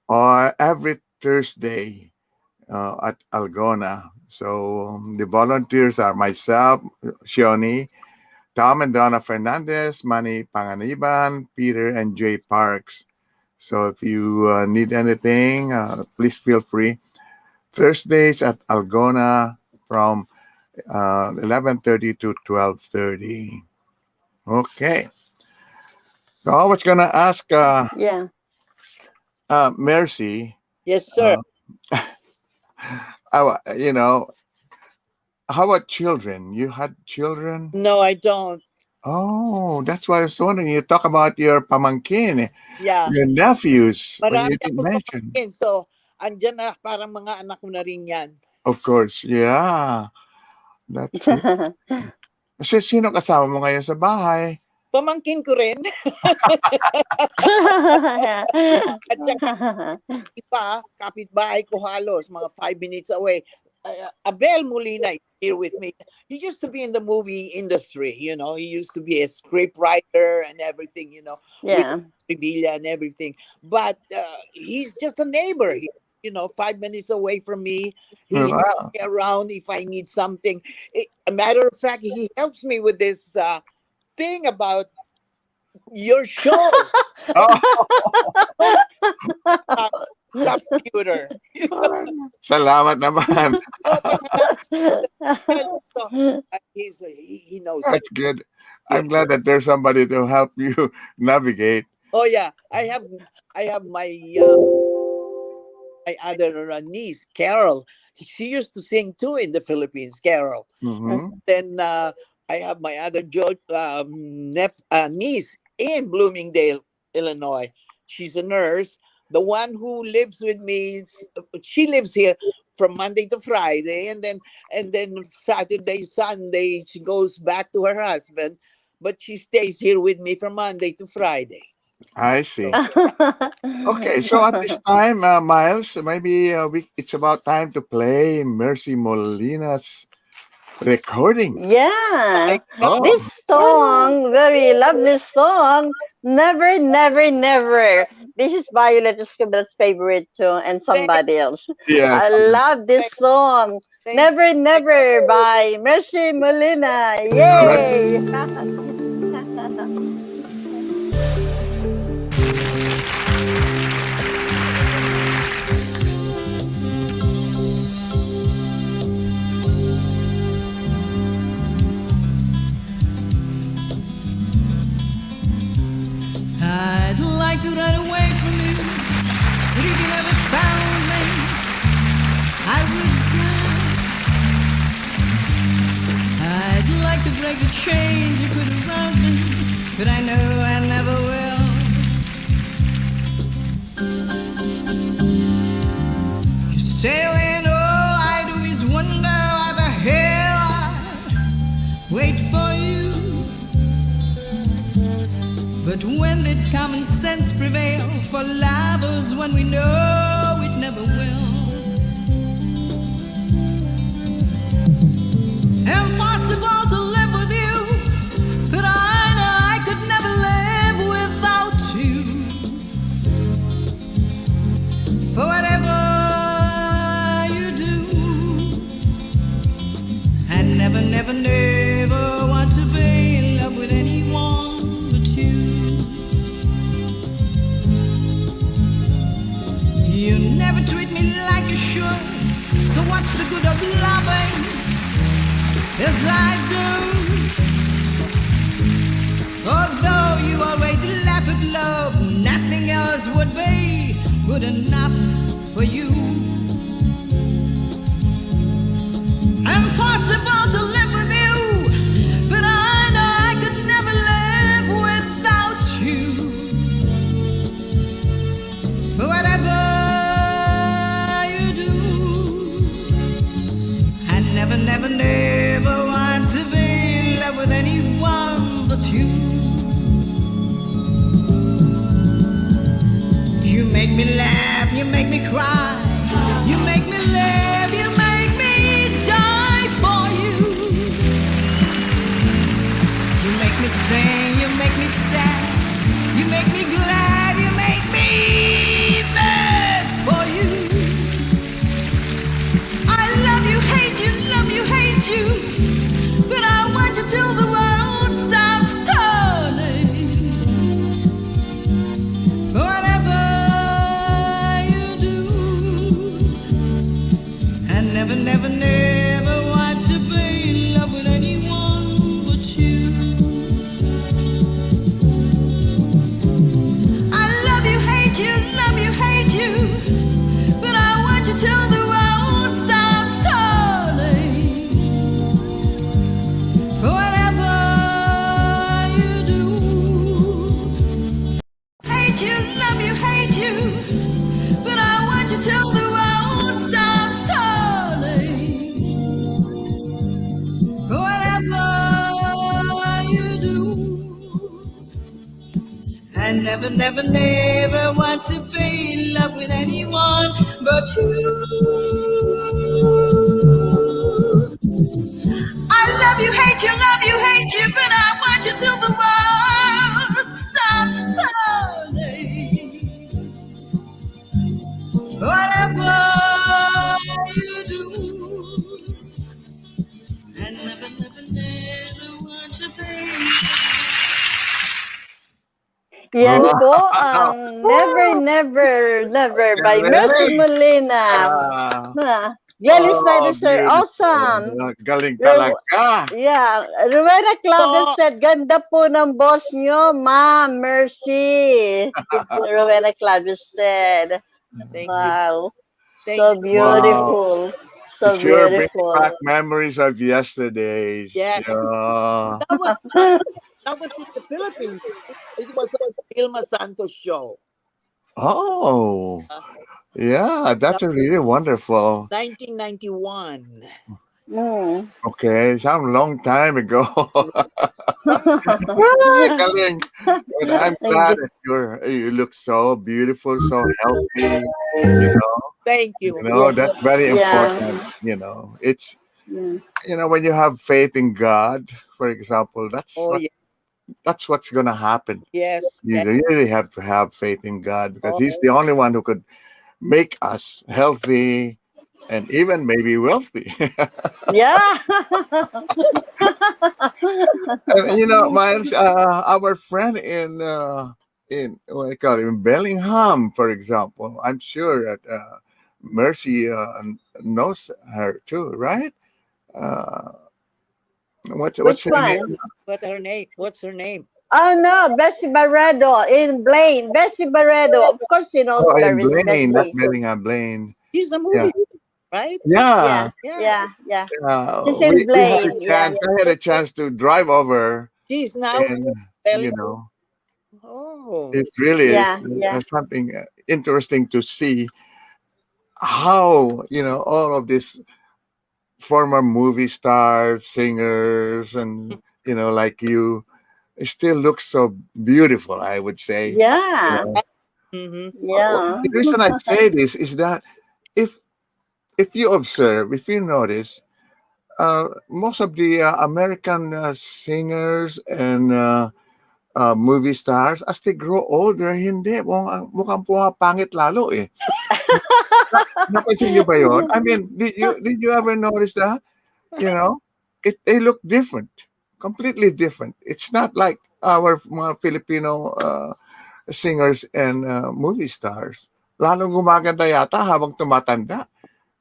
every Thursday at Algona. So the volunteers are myself, Shioni, Tom and Donna Fernandez, Manny Panganiban, Peter, and Jay Parks. So if you need anything, please feel free. Thursdays at Algona from 11:30 to 12:30. Okay. So I was gonna ask Yeah. Mercy. Yes, sir. How about children? You had children? No, I don't. Oh, that's why I was wondering. You talk about your pamangkin, Yeah. your nephews, but you Marami didn't akong mention. pamangkin. So, andyan na parang mga anak ko na rin yan. Of course, yeah. That's it. Kasi sino kasama mo ngayon sa bahay? Pamangkin ko rin. At saka, iba, kapitbahay ko halos, mga 5 minutes away. Abel Molina is here with me. He used to be in the movie industry, you know. He used to be a script writer and everything, you know. Yeah. With Revilla and everything. But he's just a neighbor, you know, 5 minutes away from me. He helps me around if I need something. A matter of fact, he helps me with this thing about your show. Computer. Salamat naman. He knows. That's good. I'm glad that there's somebody to help you navigate. Oh yeah, I have my my other niece, Carol. She used to sing too in the Philippines, Carol. Then I have my other niece in Bloomingdale, Illinois. She's a nurse. The one who lives with me, she lives here from Monday to Friday, and then Saturday, Sunday, she goes back to her husband, but she stays here with me from Monday to Friday. I see. Okay, so at this time, Miles, maybe it's about time to play Merci Molina's recording. Yeah. This song, very lovely song. Never, never, never. This is Violet Escobar's favorite too, and somebody else. Yes. I love this song. Never, never by Merci Molina. Yay! I'd like to run away from you, but if you never found me, I would die. I'd like to break the chains you put around me, but I know I never will. You stay away and all I do is wonder why the hell I wait for you. But when did common sense prevail for lovers when we know it never will? Impossible to live with you, but I know I could never live without you. For whatever you do, I never, never, never want to be in love with anyone. You never treat me like you should, so what's the good of loving as I do? Although you always laugh at love, nothing else would be good enough for you. Impossible to live with you, but I know I could never live without you. For whatever never, never, never want to be in love with anyone but you. You make me laugh, you make me cry, you make me live, you make me die for you. You make me sing, you make me sad, you make me glad, you make me mad for you. I love you, hate you, but I want you till the world stops turning. For whatever you do, I never, never, never want to be in love with anyone but you. I love you, hate you, but I want you till the world stops turning. Whatever you do, I never, never, never want to be. Yan po ang Never, Never, Never by Merci Molina. Glennis Snyder, sir, awesome. Galing talaga. Yeah, Rowena Claves said, ganda po ng boss nyo, Ma'am Mercy. Rowena Claves said, wow, so beautiful. So It sure brings beautiful. back memories of yesterdays. Yes. Yeah. That was in the Philippines. It was a Vilma Santos show. Oh, yeah, that's really wonderful. 1991. Okay, some long time ago. Galing. But I'm glad that you look so beautiful, so healthy. Thank you. That's very important. It's when you have faith in God, for example, that's what's gonna happen. Yes. You really have to have faith in God because He's the only one who could make us healthy and even maybe wealthy. Yeah. And Miles, our friend in what I call it, in Bellingham, for example, I'm sure that Mercy knows her too, right? What's her name? What's her name? Oh no, Bessie Barredo in Blaine. Bessie Barredo. Of course he knows in Bessie. Blaine, not Bellingham, Blaine. She's a movie, right? Yeah. Yeah. She's We in had Blaine. a chance. I had a chance to drive over. She's now. And, it really is something interesting to see how all of these former movie stars, singers, and like you, still look so beautiful. I would say. Yeah. Yeah. The reason I say this is that if you observe, if you notice, most of the American singers and movie stars, as they grow older, hindi. Mukhang pumapangit lalo eh. Napansin niyo ba yun? I mean, did you ever notice that? They look different. Completely different. It's not like our mga Filipino singers and movie stars. Lalong gumaganda yata habang tumatanda.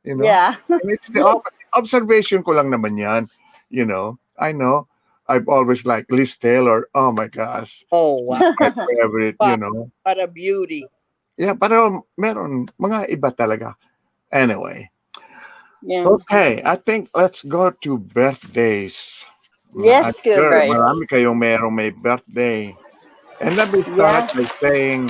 Yeah. And it's the observation ko lang naman yan. I know. I've always liked Liz Taylor. Oh my gosh. Oh wow. My favorite, What a beauty. Yeah, pero meron mga iba talaga. Anyway. Yeah. Okay, I think let's go to birthdays. Yes, I'm sure Gilbert. marami kayong may birthday. And let me start by saying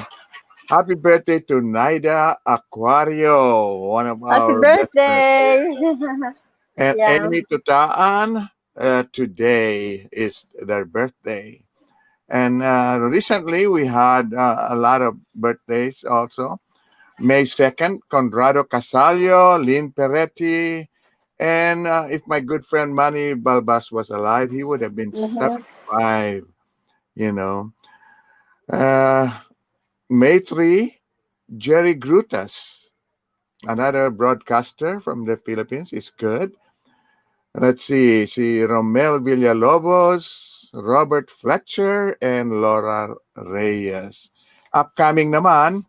happy birthday to Naida Aquario, one of Happy our birthday. and Yeah. Amy Tutaan, today is their birthday. And recently we had a lot of birthdays also. May 2nd, Conrado Casalio, Lynn Peretti, and if my good friend Manny Balbas was alive, he would have been 75, May 3, Jerry Grutas, another broadcaster from the Philippines, is good. Let's see, Romel Villalobos, Robert Fletcher, and Laura Reyes. Upcoming naman,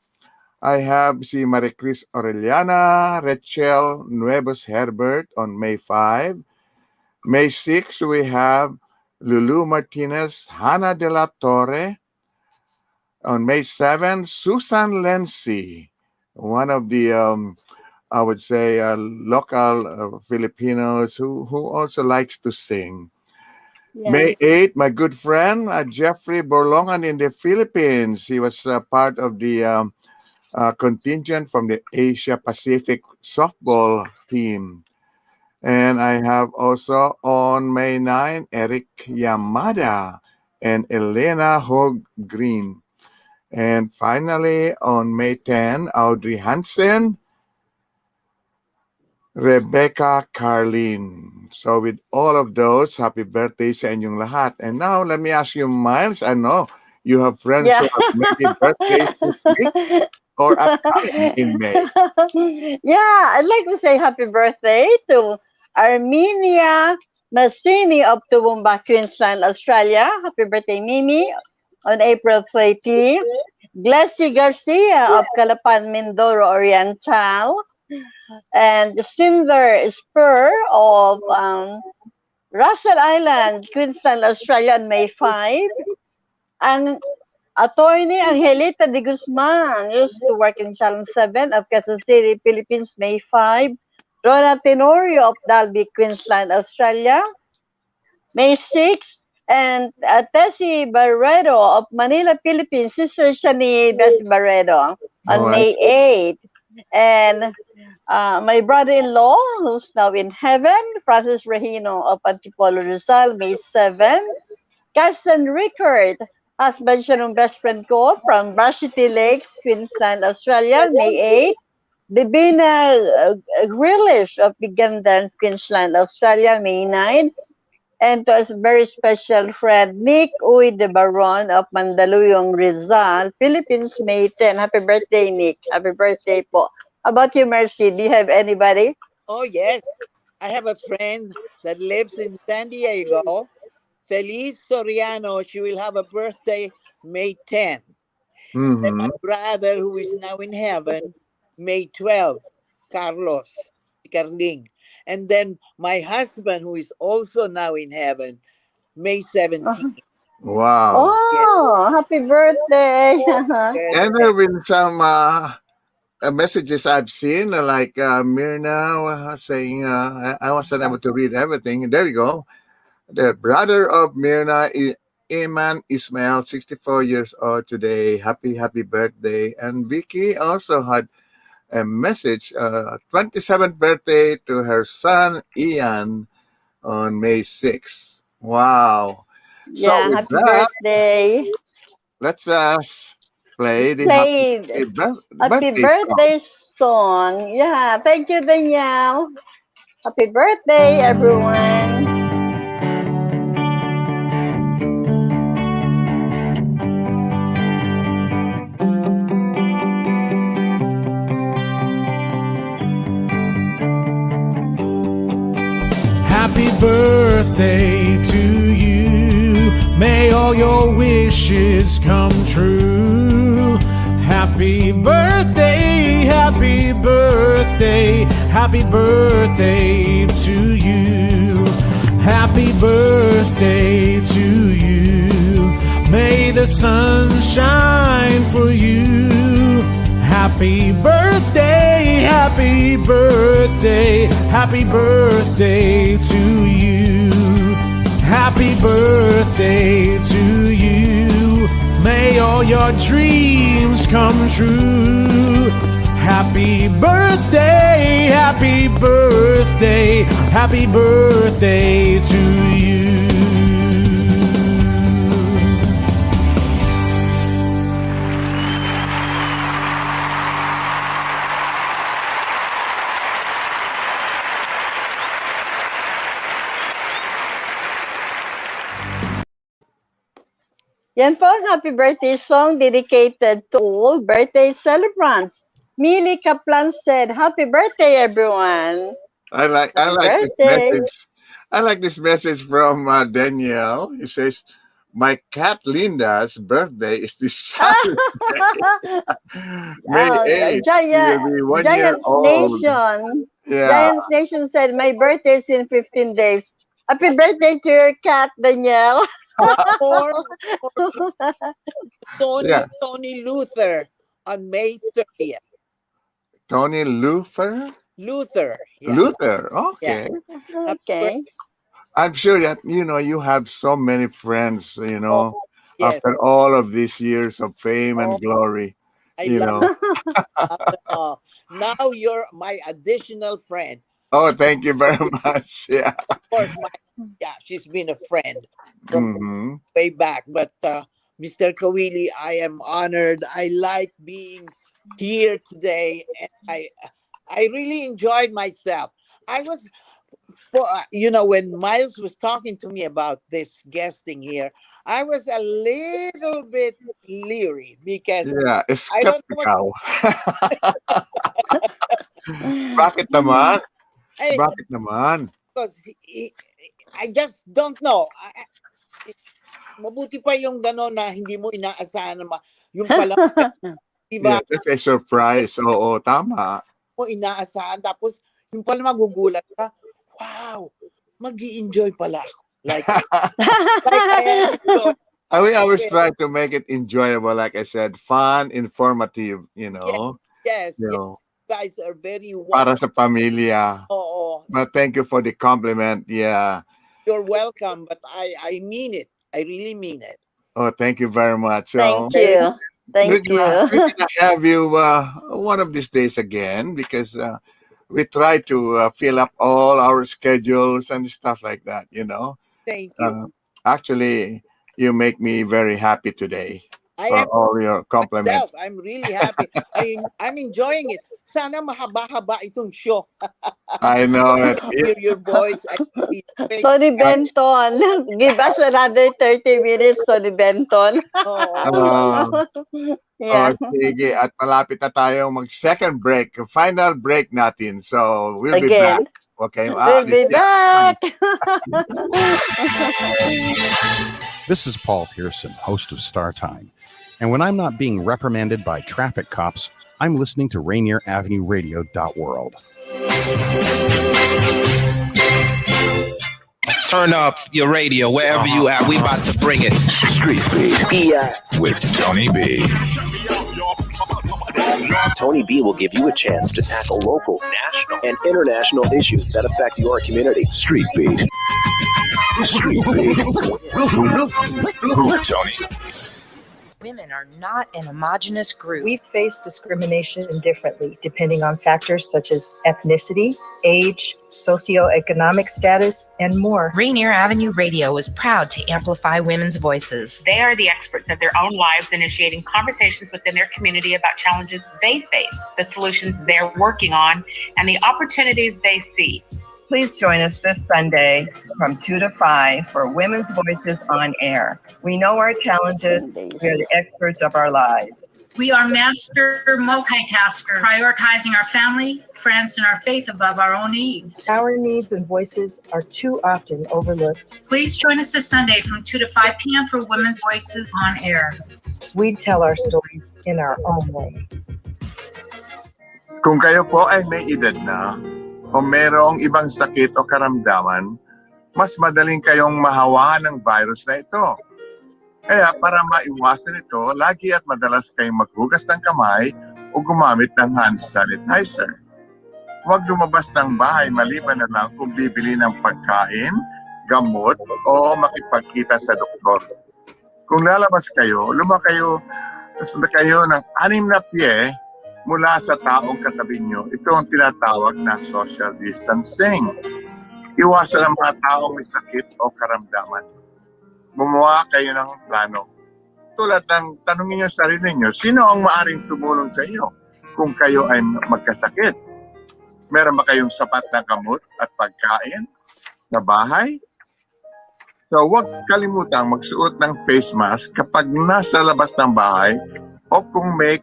I have si Maricris Aureliana, Rachel Nuevos Herbert on May 5. May 6, we have Lulu Martinez, Hannah de la Torre. On May 7, Susan Lency, one of the, I would say, local Filipinos who also likes to sing. Yeah. May 8, my good friend, Jeffrey Borlongan in the Philippines. He was part of the contingent from the Asia Pacific softball team. And I have also on May 9, Eric Yamada and Elena Hogue Green. And finally, on May 10, Audrey Hansen, Rebecca Carlin. So with all of those, happy birthday sa inyong lahat. And now, let me ask you, Miles, I know you have friends who have many birthdays this week or upcoming in May. Yeah, I'd like to say happy birthday to Armenia Massini of Toowoomba, Queensland, Australia. Happy birthday, Mimi, on April 30. Glessy Garcia of Calapan, Mindoro Oriental. And Cinder Spur of Russell Island, Queensland, Australia, on May 5. And Attorney Angelita de Guzman used to work in Channel 7 of Quezon City, Philippines, May 5. Rona Tenorio of Dalby, Queensland, Australia, May 6. And Tessie Barredo of Manila, Philippines, sister siya ni Bessie Barredo, on May 8. And my brother-in-law, who's now in heaven, Francis Regino of Antipolo, Rizal, May 7. Carson Rickard, husband siya ng best friend ko from Varsity Lakes, Queensland, Australia, May 8. Divina Grealish of Bigandan, Queensland, Australia, May 9. And to a very special friend, Nick Uy de Baron of Mandaluyong, Rizal, Philippines, May 10. Happy birthday, Nick. Happy birthday po. How about you, Mercy? Do you have anybody? Oh, yes. I have a friend that lives in San Diego, Feliz Soriano. She will have a birthday May 10. Then my brother, who is now in heaven, May 12, Carlos Carling. And then my husband, who is also now in heaven, May 17. Wow. Oh, happy birthday. And there have been some messages I've seen, like Myrna saying, I wasn't able to read everything. There you go. The brother of Myrna, Iman Ismail, 64 years old today. Happy birthday. And Vicky also had a message, 27th birthday to her son, Ian, on May 6th. Wow. Yeah, so happy birthday. Let's play the Happy birthday song. Yeah, thank you, Danielle. Happy birthday, everyone. Happy birthday to you. May all your wishes come true. Happy birthday, happy birthday, happy birthday to you. Happy birthday to you. May the sun shine for you. Happy birthday, happy birthday, happy birthday to you. Happy birthday to you. May all your dreams come true. Happy birthday, happy birthday, happy birthday to you. Yan po ang happy birthday song dedicated to all birthday celebrants. Millie Kaplan said, happy birthday, everyone. I like this message. I like this message from Danielle. He says, my cat Linda's birthday is this Saturday. May 8th. Giants Nation. Yeah. Giants Nation said, my birthday is in 15 days. Happy birthday to your cat, Danielle. Tony Luther on May 30th. Tony Luther? Luther. Yeah. Luther, okay. Yeah. Okay. I'm sure that, you have so many friends, yes. after all of these years of fame and glory. Now you're my additional friend. Oh, thank you very much. Yeah. Of course, she's been a friend from way back. But Mr. Caoili, I am honored. I like being here today, and I really enjoyed myself. I was when Miles was talking to me about this guesting here, I was a little bit leery because Yeah, I don't know skeptical. Bakit naman? Hey, Bakit naman? because I just don't know. Mabuti pa yung gano'n na hindi mo inaasahan na yung pala, diba? Yeah, that's a surprise. Oo, tama. Mo inaasahan, tapos yung pala magugulat ka, wow, mag-i-enjoy pala ako. Like I am enjoying. We always try to make it enjoyable, like I said, fun, informative, Yes. You know, You guys are very para sa pamilya. Oo. But thank you for the compliment. Yeah. You're welcome, but I mean it. I really mean it. Oh, thank you very much. So, Thank you. Thank you. We're gonna have you one of these days again because we try to fill up all our schedules and stuff like that. Thank you. Actually, you make me very happy today I for am all your compliments. I'm really happy. I'm enjoying it. Sana mahaba-haba itong show. I know it. Hear your voice. Tony Benton, give us another 30 minutes, Tony Benton. Yeah. Sige. At malapit na tayo mag-second break. Final break natin. So, we'll be Again. back. Okay? We'll be back. This is Paul Pearson, host of Star Time. And when I'm not being reprimanded by traffic cops, I'm listening to Rainier Avenue Radio.world. Turn up your radio wherever you at. We about to bring it. Street Beat. With Tony B. Tony B will give you a chance to tackle local, national, and international issues that affect your community. Street Beat. Street Beat. Tony. Women are not an homogenous group. We face discrimination differently depending on factors such as ethnicity, age, socioeconomic status, and more. Rainier Avenue Radio is proud to amplify women's voices. They are the experts of their own lives, initiating conversations within their community about challenges they face, the solutions they're working on, and the opportunities they see. Please join us this Sunday from 2 to 5 for Women's Voices on Air. We know our challenges. We are the experts of our lives. We are master multitaskers, prioritizing our family, friends, and our faith above our own needs. Our needs and voices are too often overlooked. Please join us this Sunday from 2 to 5 p.m. for Women's Voices on Air. We tell our stories in our own way. Kung kayo po ay may edad na, o merong ibang sakit o karamdaman, mas madaling kayong mahawa ng virus na ito. Kaya para maiwasan ito, lagi at madalas kayong maghugas ng kamay o gumamit ng hand sanitizer. Huwag lumabas ng bahay maliban na lang kung bibili ng pagkain, gamot o makipagkita sa doktor. Kung lalabas kayo, lumakyo ng 6 na pie mula sa taong katabi nyo. Ito ang tinatawag na social distancing. Iwasan ang mga taong may sakit o karamdaman. Gumawa kayo ng plano. Tulad ng tanongin nyo sa sarili nyo, sino ang maaring tumulong sa inyo kung kayo ay magkasakit? Meron ba kayong sapat na gamot at pagkain sa bahay? So huwag kalimutang magsuot ng face mask kapag nasa labas ng bahay o kung may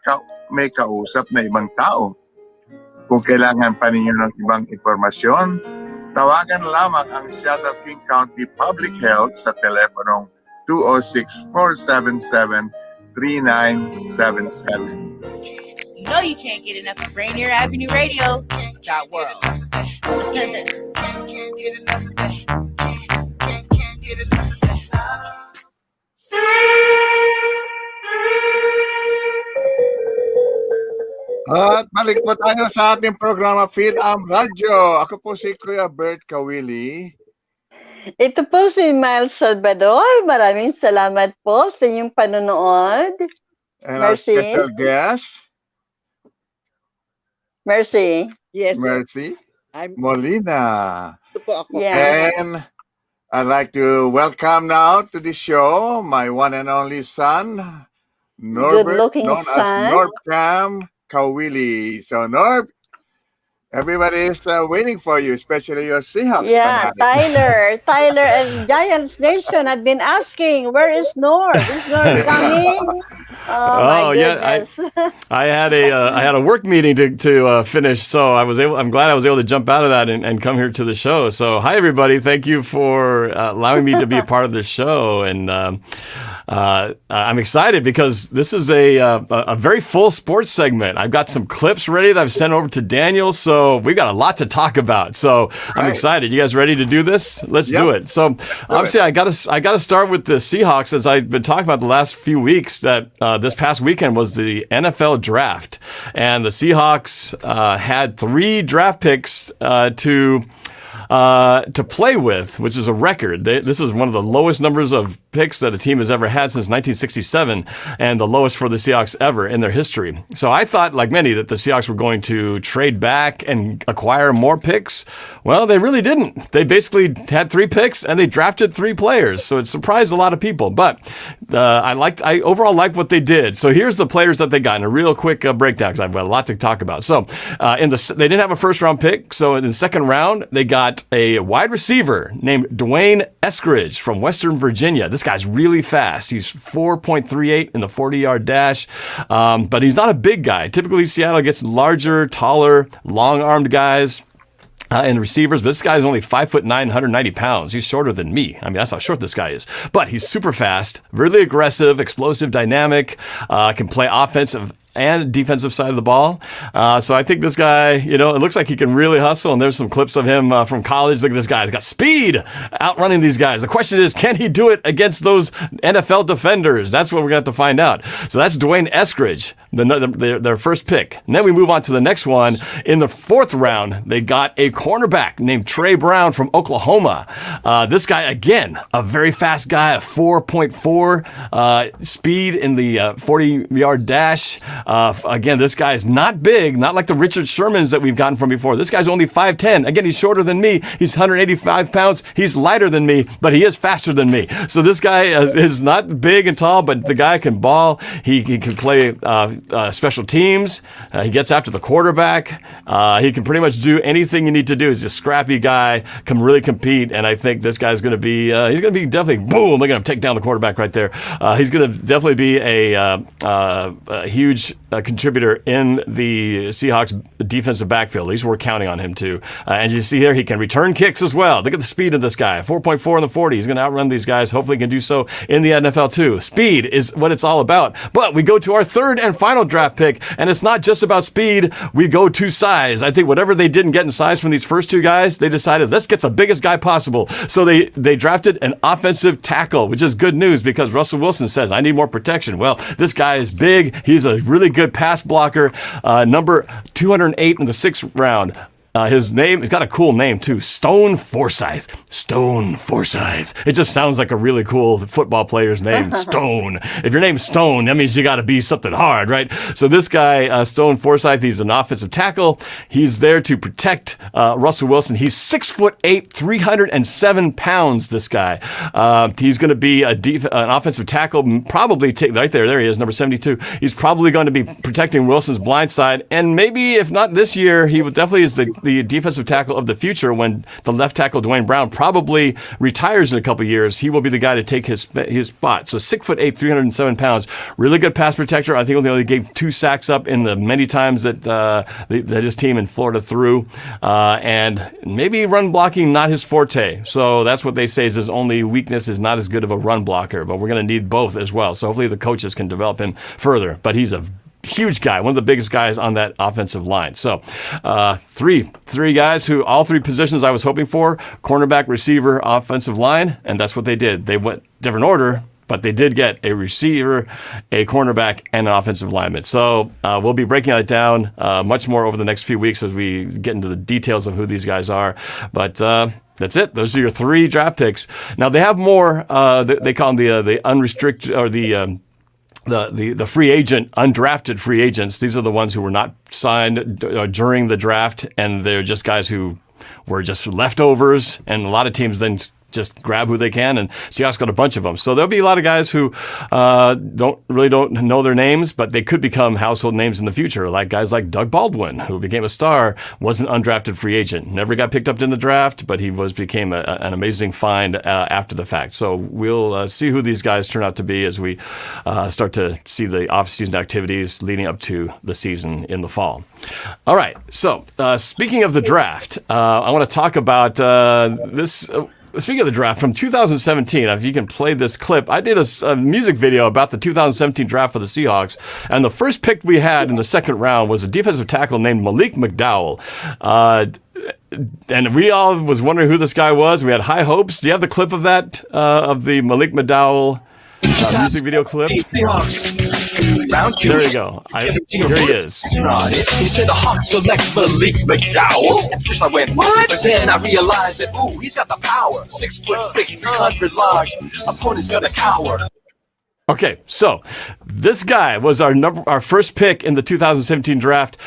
kausap na ibang tao. Kung kailangan pa ninyo ng ibang impormasyon, tawagan lamang ang Seattle King County Public Health sa teleponong 206-477-3977. You know you can't get enough of Rainier Avenue Radio.world. At balik po tayo sa ating programa Fil-Am Radyo. Ako po si Kuya Bert Caoili. Ito po si Miles Salvador. Maraming salamat po sa inyong panonood. And our Merci. special guest, Merci. Yes. Merci Molina. Ito po ako. Yeah. And I'd like to welcome now to the show my one and only son, Norbert, Good-looking known as son. NorbCam Caoili. So, Norb, everybody is waiting for you, especially your Seahawks Yeah, fanatic. Tyler and Giants Nation had been asking, where is Norb? Is Norb coming? Oh my goodness. I had a work meeting to finish, so I'm glad I was able to jump out of that and come here to the show. So hi everybody, thank you for allowing me to be a part of this show, and I'm excited because this is a very full sports segment. I've got some clips ready that I've sent over to Daniel, so we've got a lot to talk about. So I'm excited. You guys ready to do this? Let's do it. So obviously I got to start with the Seahawks, as I've been talking about the last few weeks. That this past weekend was the NFL draft, and the Seahawks had 3 draft picks to play with, which is a record. This is one of the lowest numbers of picks that a team has ever had since 1967, and the lowest for the Seahawks ever in their history. So I thought, like many, that the Seahawks were going to trade back and acquire more picks. Well, they really didn't. They basically had 3 picks and they drafted 3 players. So it surprised a lot of people. But I overall like what they did. So here's the players that they got in a real quick breakdown, because I've got a lot to talk about. So they didn't have a first round pick. So in the second round, they got a wide receiver named Dwayne Eskridge from Western Virginia. This guy's really fast. He's 4.38 in the 40-yard dash, but he's not a big guy. Typically, Seattle gets larger, taller, long-armed guys and receivers, but this guy's only 5'9", 190 pounds. He's shorter than me. I mean, that's how short this guy is. But he's super fast, really aggressive, explosive, dynamic, can play offensive and defensive side of the ball. So I think this guy, it looks like he can really hustle. And there's some clips of him from college. Look at this guy. He's got speed outrunning these guys. The question is, can he do it against those NFL defenders? That's what we're going to have to find out. So that's Dwayne Eskridge, their first pick. And then we move on to the next one. In the 4th round, they got a cornerback named Trey Brown from Oklahoma. This guy, again, a very fast guy, a 4.4 speed in the 40-yard dash. Again, this guy is not big, not like the Richard Shermans that we've gotten from before. This guy's only 5'10". Again, he's shorter than me. He's 185 pounds. He's lighter than me, but he is faster than me. So this guy is not big and tall, but the guy can ball. He can play special teams. He gets after the quarterback. He can pretty much do anything you need to do. He's a scrappy guy, can really compete, and I think this guy's going to be definitely, boom, they're going to take down the quarterback right there. He's going to definitely be a huge contributor in the Seahawks defensive backfield. At least we're counting on him too. And you see here, he can return kicks as well. Look at the speed of this guy, 4.4 in the 40. He's going to outrun these guys. Hopefully he can do so in the NFL too. Speed is what it's all about. But we go to our 3rd and final draft pick, and it's not just about speed. We go to size. I think whatever they didn't get in size from these first 2 guys, they decided, let's get the biggest guy possible. So they drafted an offensive tackle, which is good news because Russell Wilson says, I need more protection. Well, this guy is big. He's a really good pass blocker, number 208 in the 6th round. His name, he's got a cool name too, Stone Forsythe. Stone Forsythe. It just sounds like a really cool football player's name, Stone. If your name's Stone, that means you got to be something hard, right? So this guy, Stone Forsythe, he's an offensive tackle. He's there to protect Russell Wilson. He's 6'8", 307 pounds, this guy. He's going to be an offensive tackle, probably, right there he is, number 72. He's probably going to be protecting Wilson's blind side, and maybe, if not this year, he definitely is the defensive tackle of the future when the left tackle Dwayne Brown probably retires in a couple years. He will be the guy to take his spot. So 6'8", 307 pounds, really good pass protector. I think he only gave 2 sacks up in the many times that his team in Florida threw, and maybe run blocking not his forte. So that's what they say is his only weakness is not as good of a run blocker. But we're going to need both as well. So hopefully the coaches can develop him further. But he's a huge guy, one of the biggest guys on that offensive line. So three guys who all 3 positions I was hoping for: cornerback, receiver, offensive line, and that's what they did. They went different order, but they did get a receiver, a cornerback, and an offensive lineman. So we'll be breaking that down much more over the next few weeks as we get into the details of who these guys are. But that's it. Those are your 3 draft picks. Now they have more. They call them the unrestricted, or the free agent, undrafted free agents. These are the ones who were not signed during the draft, and they're just guys who were just leftovers. And a lot of teams then just grab who they can, and Seahawks got a bunch of them. So there'll be a lot of guys who don't know their names, but they could become household names in the future, like guys like Doug Baldwin, who became a star, was an undrafted free agent, never got picked up in the draft, but he became an amazing find after the fact. So we'll see who these guys turn out to be as we start to see the off-season activities leading up to the season in the fall. All right, so speaking of the draft, I want to talk about this. Speaking of the draft from 2017, if you can play this clip, I did a music video about the 2017 draft for the Seahawks, and the first pick we had in the second round was a defensive tackle named Malik McDowell. And we all was wondering who this guy was. We had high hopes. Do you have the clip of that, of the Malik McDowell music video clip? There you go. Here he is. He said the Hawks select Malik McDowell. First I went, what? But then I realized that, ooh, he's got the power. 6'6", 300 large. Opponent's gonna cower. Okay, so this guy was our first pick in the 2017 draft.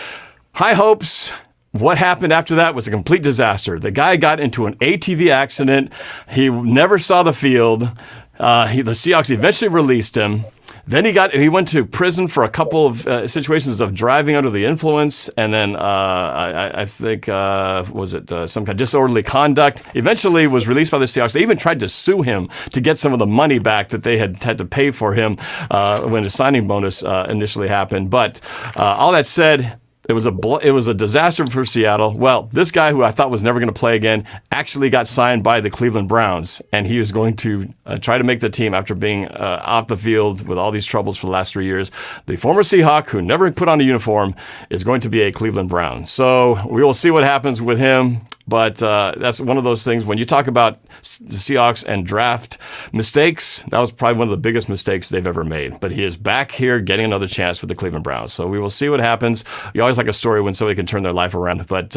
High hopes. What happened after that was a complete disaster. The guy got into an ATV accident. He never saw the field. The Seahawks eventually released him. Then he went to prison for a couple of situations of driving under the influence, and then I think was it some kind of disorderly conduct. Eventually was released by the Seahawks. They even tried to sue him to get some of the money back that they had to pay for him when his signing bonus initially happened. But all that said, it was a disaster for Seattle. Well, this guy who I thought was never going to play again actually got signed by the Cleveland Browns, and he is going to try to make the team after being off the field with all these troubles for the last 3 years. The former Seahawk, who never put on a uniform, is going to be a Cleveland Brown. So we will see what happens with him. But that's one of those things. When you talk about the Seahawks and draft mistakes, that was probably one of the biggest mistakes they've ever made. But he is back here getting another chance with the Cleveland Browns. So we will see what happens. You always like a story when somebody can turn their life around. But,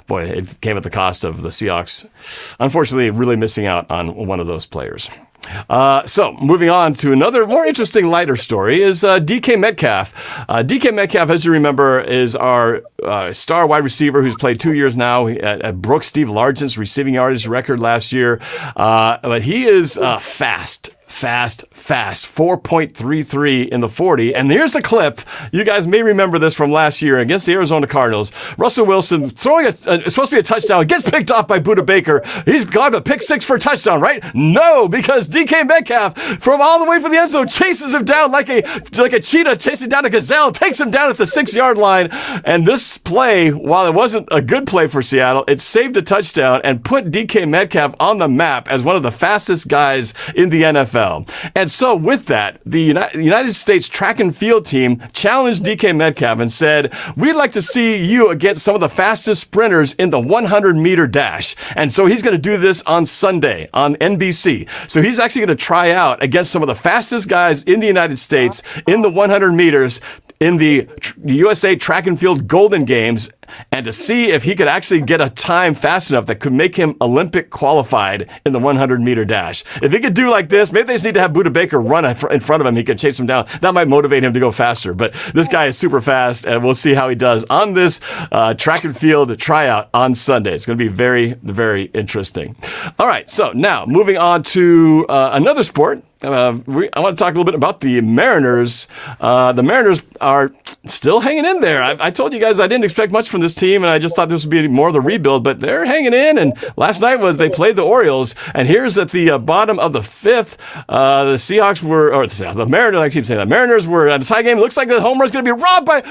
boy, it came at the cost of the Seahawks, unfortunately, really missing out on one of those players. So moving on to another more interesting, lighter story is DK Metcalf. DK Metcalf, as you remember, is our star wide receiver who's played 2 years now. Broke Steve Largent's receiving yardage record last year. But he is fast. 4.33 in the 40. And here's the clip. You guys may remember this from last year against the Arizona Cardinals. Russell Wilson throwing it's supposed to be a touchdown. Gets picked off by Budda Baker. He's got a pick six for a touchdown, right? No, because DK Metcalf from all the way from the end zone chases him down like a cheetah chasing down a gazelle, takes him down at the 6-yard line. And this play, while it wasn't a good play for Seattle, it saved a touchdown and put DK Metcalf on the map as one of the fastest guys in the NFL. And so with that, the United States track and field team challenged DK Metcalf and said, we'd like to see you against some of the fastest sprinters in the 100-meter dash. And so he's going to do this on Sunday on NBC. So he's actually going to try out against some of the fastest guys in the United States in the 100 meters in the USA Track and Field Golden Games, and to see if he could actually get a time fast enough that could make him Olympic qualified in the 100-meter dash. If he could do like this, maybe they just need to have Budda Baker run in front of him. He could chase him down. That might motivate him to go faster. But this guy is super fast, and we'll see how he does on this track and field tryout on Sunday. It's going to be very, very interesting. All right, so now moving on to another sport. I want to talk a little bit about the Mariners. The Mariners are still hanging in there. I told you guys I didn't expect much from this team, and I just thought this would be more of the rebuild, but they're hanging in. And last night they played the Orioles, and here's at the bottom of the fifth. The Seahawks were, or the Mariners, I keep saying that. Mariners were at a tie game. Looks like the home run's going to be robbed by...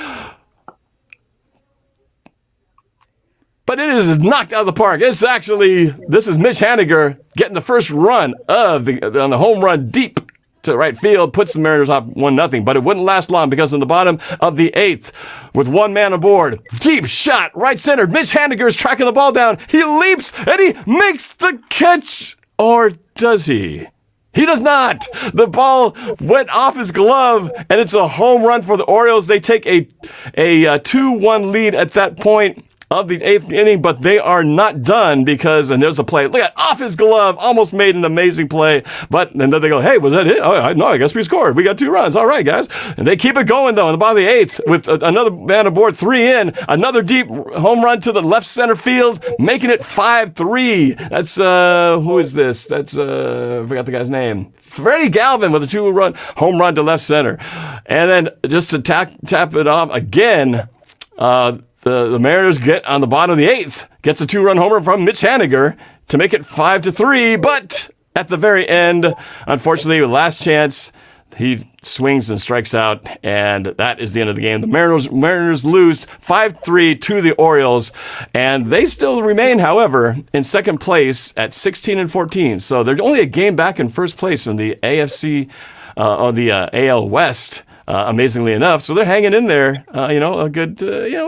But it is knocked out of the park. This is Mitch Haniger getting the first run on the home run deep to right field, puts the Mariners up 1-0. But it wouldn't last long because in the bottom of the eighth, with one man aboard, deep shot, right center. Mitch Haniger is tracking the ball down. He leaps and he makes the catch. Or does he? He does not. The ball went off his glove, and it's a home run for the Orioles. They take a 2-1 lead at that point. of the 8th inning, but they are not done because, and there's a play, look at, off his glove, almost made an amazing play, but then they go, hey, was that it? Oh, no, I guess we scored. We got 2 runs. All right, guys. And they keep it going, though, in the bottom of the 8th with another man aboard, 3 in, another deep home run to the left center field, making it 5-3. That's, who is this? That's, I forgot the guy's name. Freddie Galvin with a 2-run home run to left center. And then just to tap it off again, the Mariners get on the bottom of the 8th, gets a 2-run homer from Mitch Haniger to make it 5-3. But at the very end, unfortunately, last chance, he swings and strikes out, and that is the end of the game. The Mariners lose 5-3 to the Orioles, and they still remain, however, in second place at 16-14. So they're only a game back in first place in the AFC or the AL West. Amazingly enough, so they're hanging in there. A good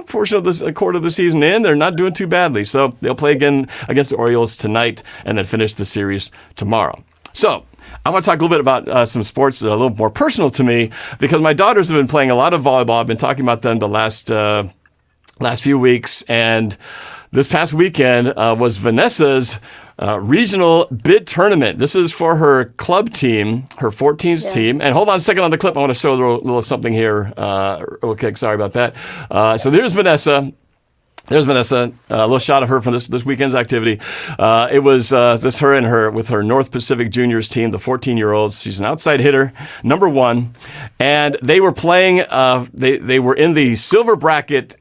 portion of this quarter of the season in. They're not doing too badly. So they'll play again against the Orioles tonight, and then finish the series tomorrow. So I want to talk a little bit about some sports that are a little more personal to me, because my daughters have been playing a lot of volleyball. I've been talking about them the last few weeks, and this past weekend was Vanessa's regional bid tournament. This is for her club team, her 14s team. And hold on a second on the clip. I want to show a little something here. Okay, sorry about that. So there's Vanessa. There's Vanessa. A little shot of her from this weekend's activity. It was this her with her North Pacific Juniors team, the 14-year-olds. She's an outside hitter, number 1. And they were playing, they were in the silver bracket,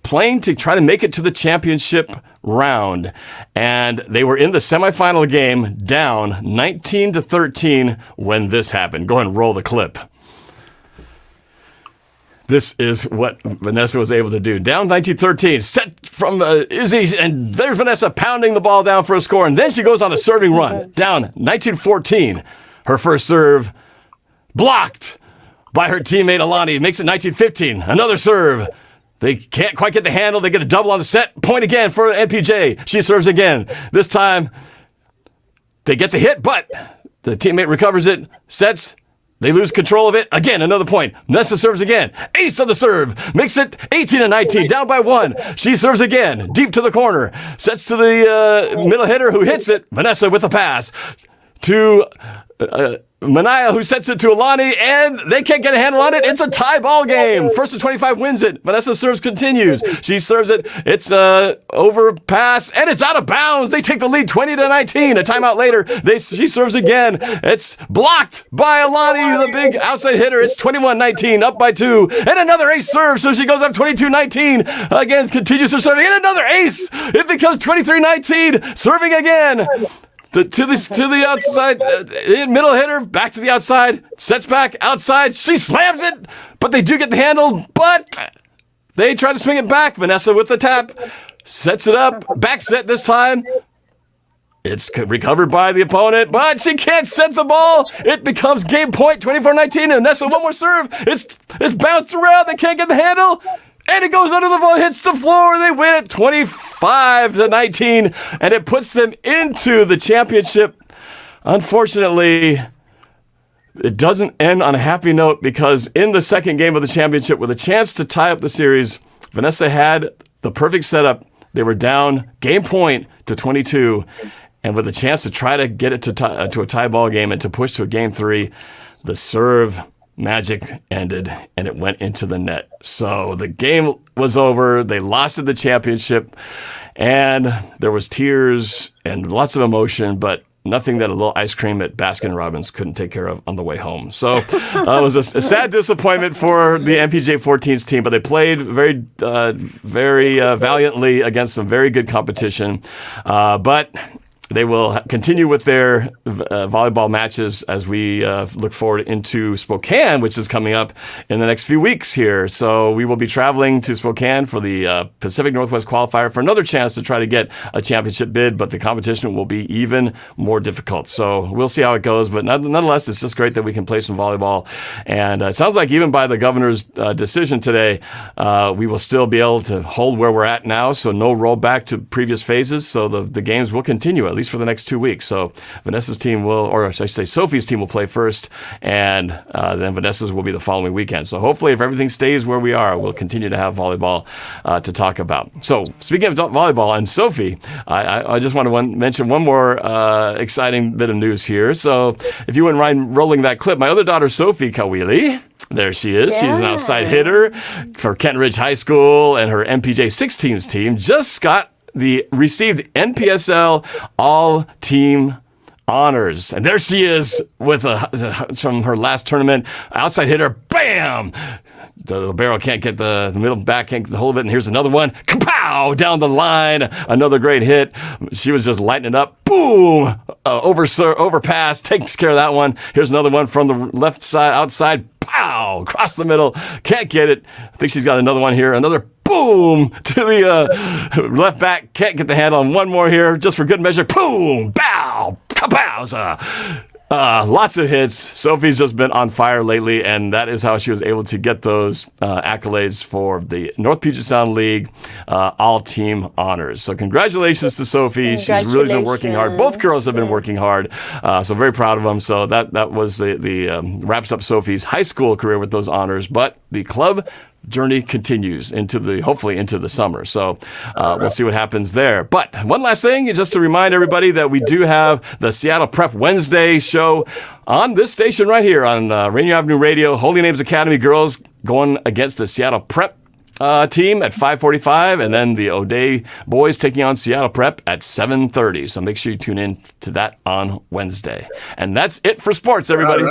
playing to try to make it to the championship round. And they were in the semifinal game, down 19-13 when this happened. Go ahead and roll the clip. This is what Vanessa was able to do. Down 19-13, set from Izzy, and there's Vanessa pounding the ball down for a score. And then she goes on a serving run, down 19-14. Her first serve blocked by her teammate Alani. Makes it 19-15. Another serve. They can't quite get the handle. They get a double on the set. Point again for NPJ. She serves again. This time, they get the hit, but the teammate recovers it, sets. They lose control of it. Again, another point. Vanessa serves again. Ace on the serve. Makes it 18-19. Down by 1. She serves again. Deep to the corner. Sets to the middle hitter who hits it. Vanessa with the pass to Manaya, who sets it to Alani, and they can't get a handle on it. It's a tie ball game. First to 25 wins it. Vanessa serves continues. She serves it. It's overpass, and it's out of bounds. They take the lead 20-19. A timeout later, she serves again. It's blocked by Alani, the big outside hitter. It's 21-19, up by 2. And another ace serve, so she goes up 22-19. Again, continues her serving, and another ace. It becomes 23-19, serving again. To the outside, middle hitter, back to the outside, sets back, outside, she slams it, but they do get the handle, but they try to swing it back. Vanessa with the tap, sets it up, back set this time. It's recovered by the opponent, but she can't set the ball. It becomes game point, 24-19, and Vanessa, one more serve. It's bounced around, they can't get the handle. And it goes under the ball, hits the floor, and they win it 25-19, and it puts them into the championship. Unfortunately, it doesn't end on a happy note, because in the second game of the championship, with a chance to tie up the series, Vanessa had the perfect setup. They were down game point to 22, and with a chance to try to get it to a tie ball game and to push to a game 3, the serve magic ended, and it went into the net. So the game was over. They lost in the championship, and there was tears and lots of emotion, but nothing that a little ice cream at Baskin-Robbins couldn't take care of on the way home. So it was a sad disappointment for the MPJ 14s team, but they played very valiantly against some very good competition. But they will continue with their volleyball matches as we look forward into Spokane, which is coming up in the next few weeks here. So we will be traveling to Spokane for the Pacific Northwest qualifier for another chance to try to get a championship bid, but the competition will be even more difficult. So we'll see how it goes, but nonetheless, it's just great that we can play some volleyball. And it sounds like even by the governor's decision today, we will still be able to hold where we're at now, so no rollback to previous phases. So the games will continue, at least least for the next 2 weeks. So Vanessa's team will, or I should say Sophie's team will play first, and then Vanessa's will be the following weekend. So hopefully if everything stays where we are, we'll continue to have volleyball to talk about. So speaking of volleyball and Sophie, I just want to mention one more exciting bit of news here. So if you wouldn't mind rolling that clip, my other daughter, Sophie Caoili, there she is. Yeah. She's an outside hitter for Kent Ridge High School, and her MPJ 16s team just received NPSL All-Team honors. And there she is with from her last tournament. Outside hitter, bam! The libero can't get the middle back, can't get the hold of it, and here's another one. Kapow! Down the line. Another great hit. She was just lighting it up. Boom! Overpass. Takes care of that one. Here's another one from the left side, outside. Pow! Across the middle. Can't get it. I think she's got another one here. Another boom to the left back. Can't get the handle on one more here. Just for good measure. Boom! Bow! Kapowza! Lots of hits. Sophie's just been on fire lately, and that is how she was able to get those accolades for the North Puget Sound League all-team honors. So congratulations to Sophie. She's really been working hard. Both girls have been working hard, so very proud of them. So that was the wraps up Sophie's high school career with those honors, but the club journey continues hopefully into the summer. So we'll see what happens there. But one last thing, just to remind everybody that we do have the Seattle Prep Wednesday show on this station right here on Rainier Avenue Radio. Holy Names Academy girls going against the Seattle Prep team at 5:45, and then the O'Day boys taking on Seattle Prep at 7:30. So make sure you tune in to that on Wednesday. And that's it for sports, everybody.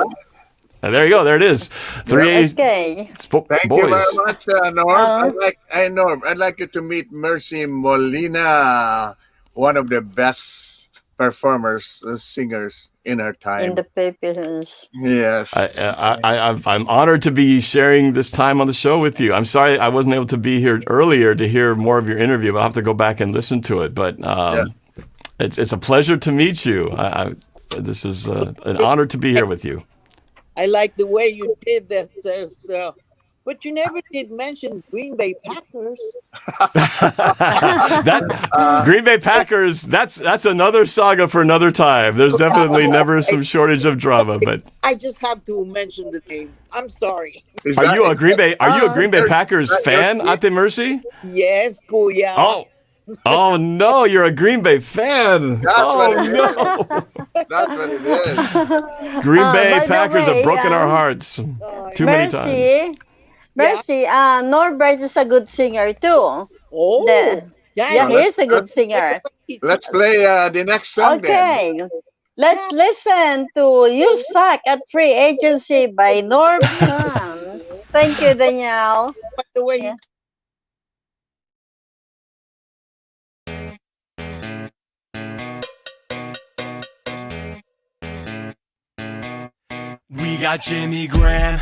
And there you go. There it is. 3A. Okay. Thank you very much, Norb. I'd like you to meet Merci Molina, one of the best performers, singers in her time. In the papers. Yes. I'm honored to be sharing this time on the show with you. I'm sorry I wasn't able to be here earlier to hear more of your interview, but I'll have to go back and listen to it. But it's a pleasure to meet you. This is an honor to be here with you. I like the way you did that. But you never did mention Green Bay Packers. Green Bay Packers, that's another saga for another time. There's definitely never some shortage of drama, but I just have to mention the name. I'm sorry. Are you a Green Bay Packers fan, Ate Mercy? Yes, Kuya. Oh no, you're a Green Bay fan. That's what it no. That's what it is. Green Bay Packers have broken our hearts too many times. Mercy, Norbert is a good singer too. Oh, he is a good singer. Let's play the next song. Okay, then. let's listen to "You Suck" at Free Agency by NorbCam. Thank you, Danielle. By the way, we got Jimmy Graham,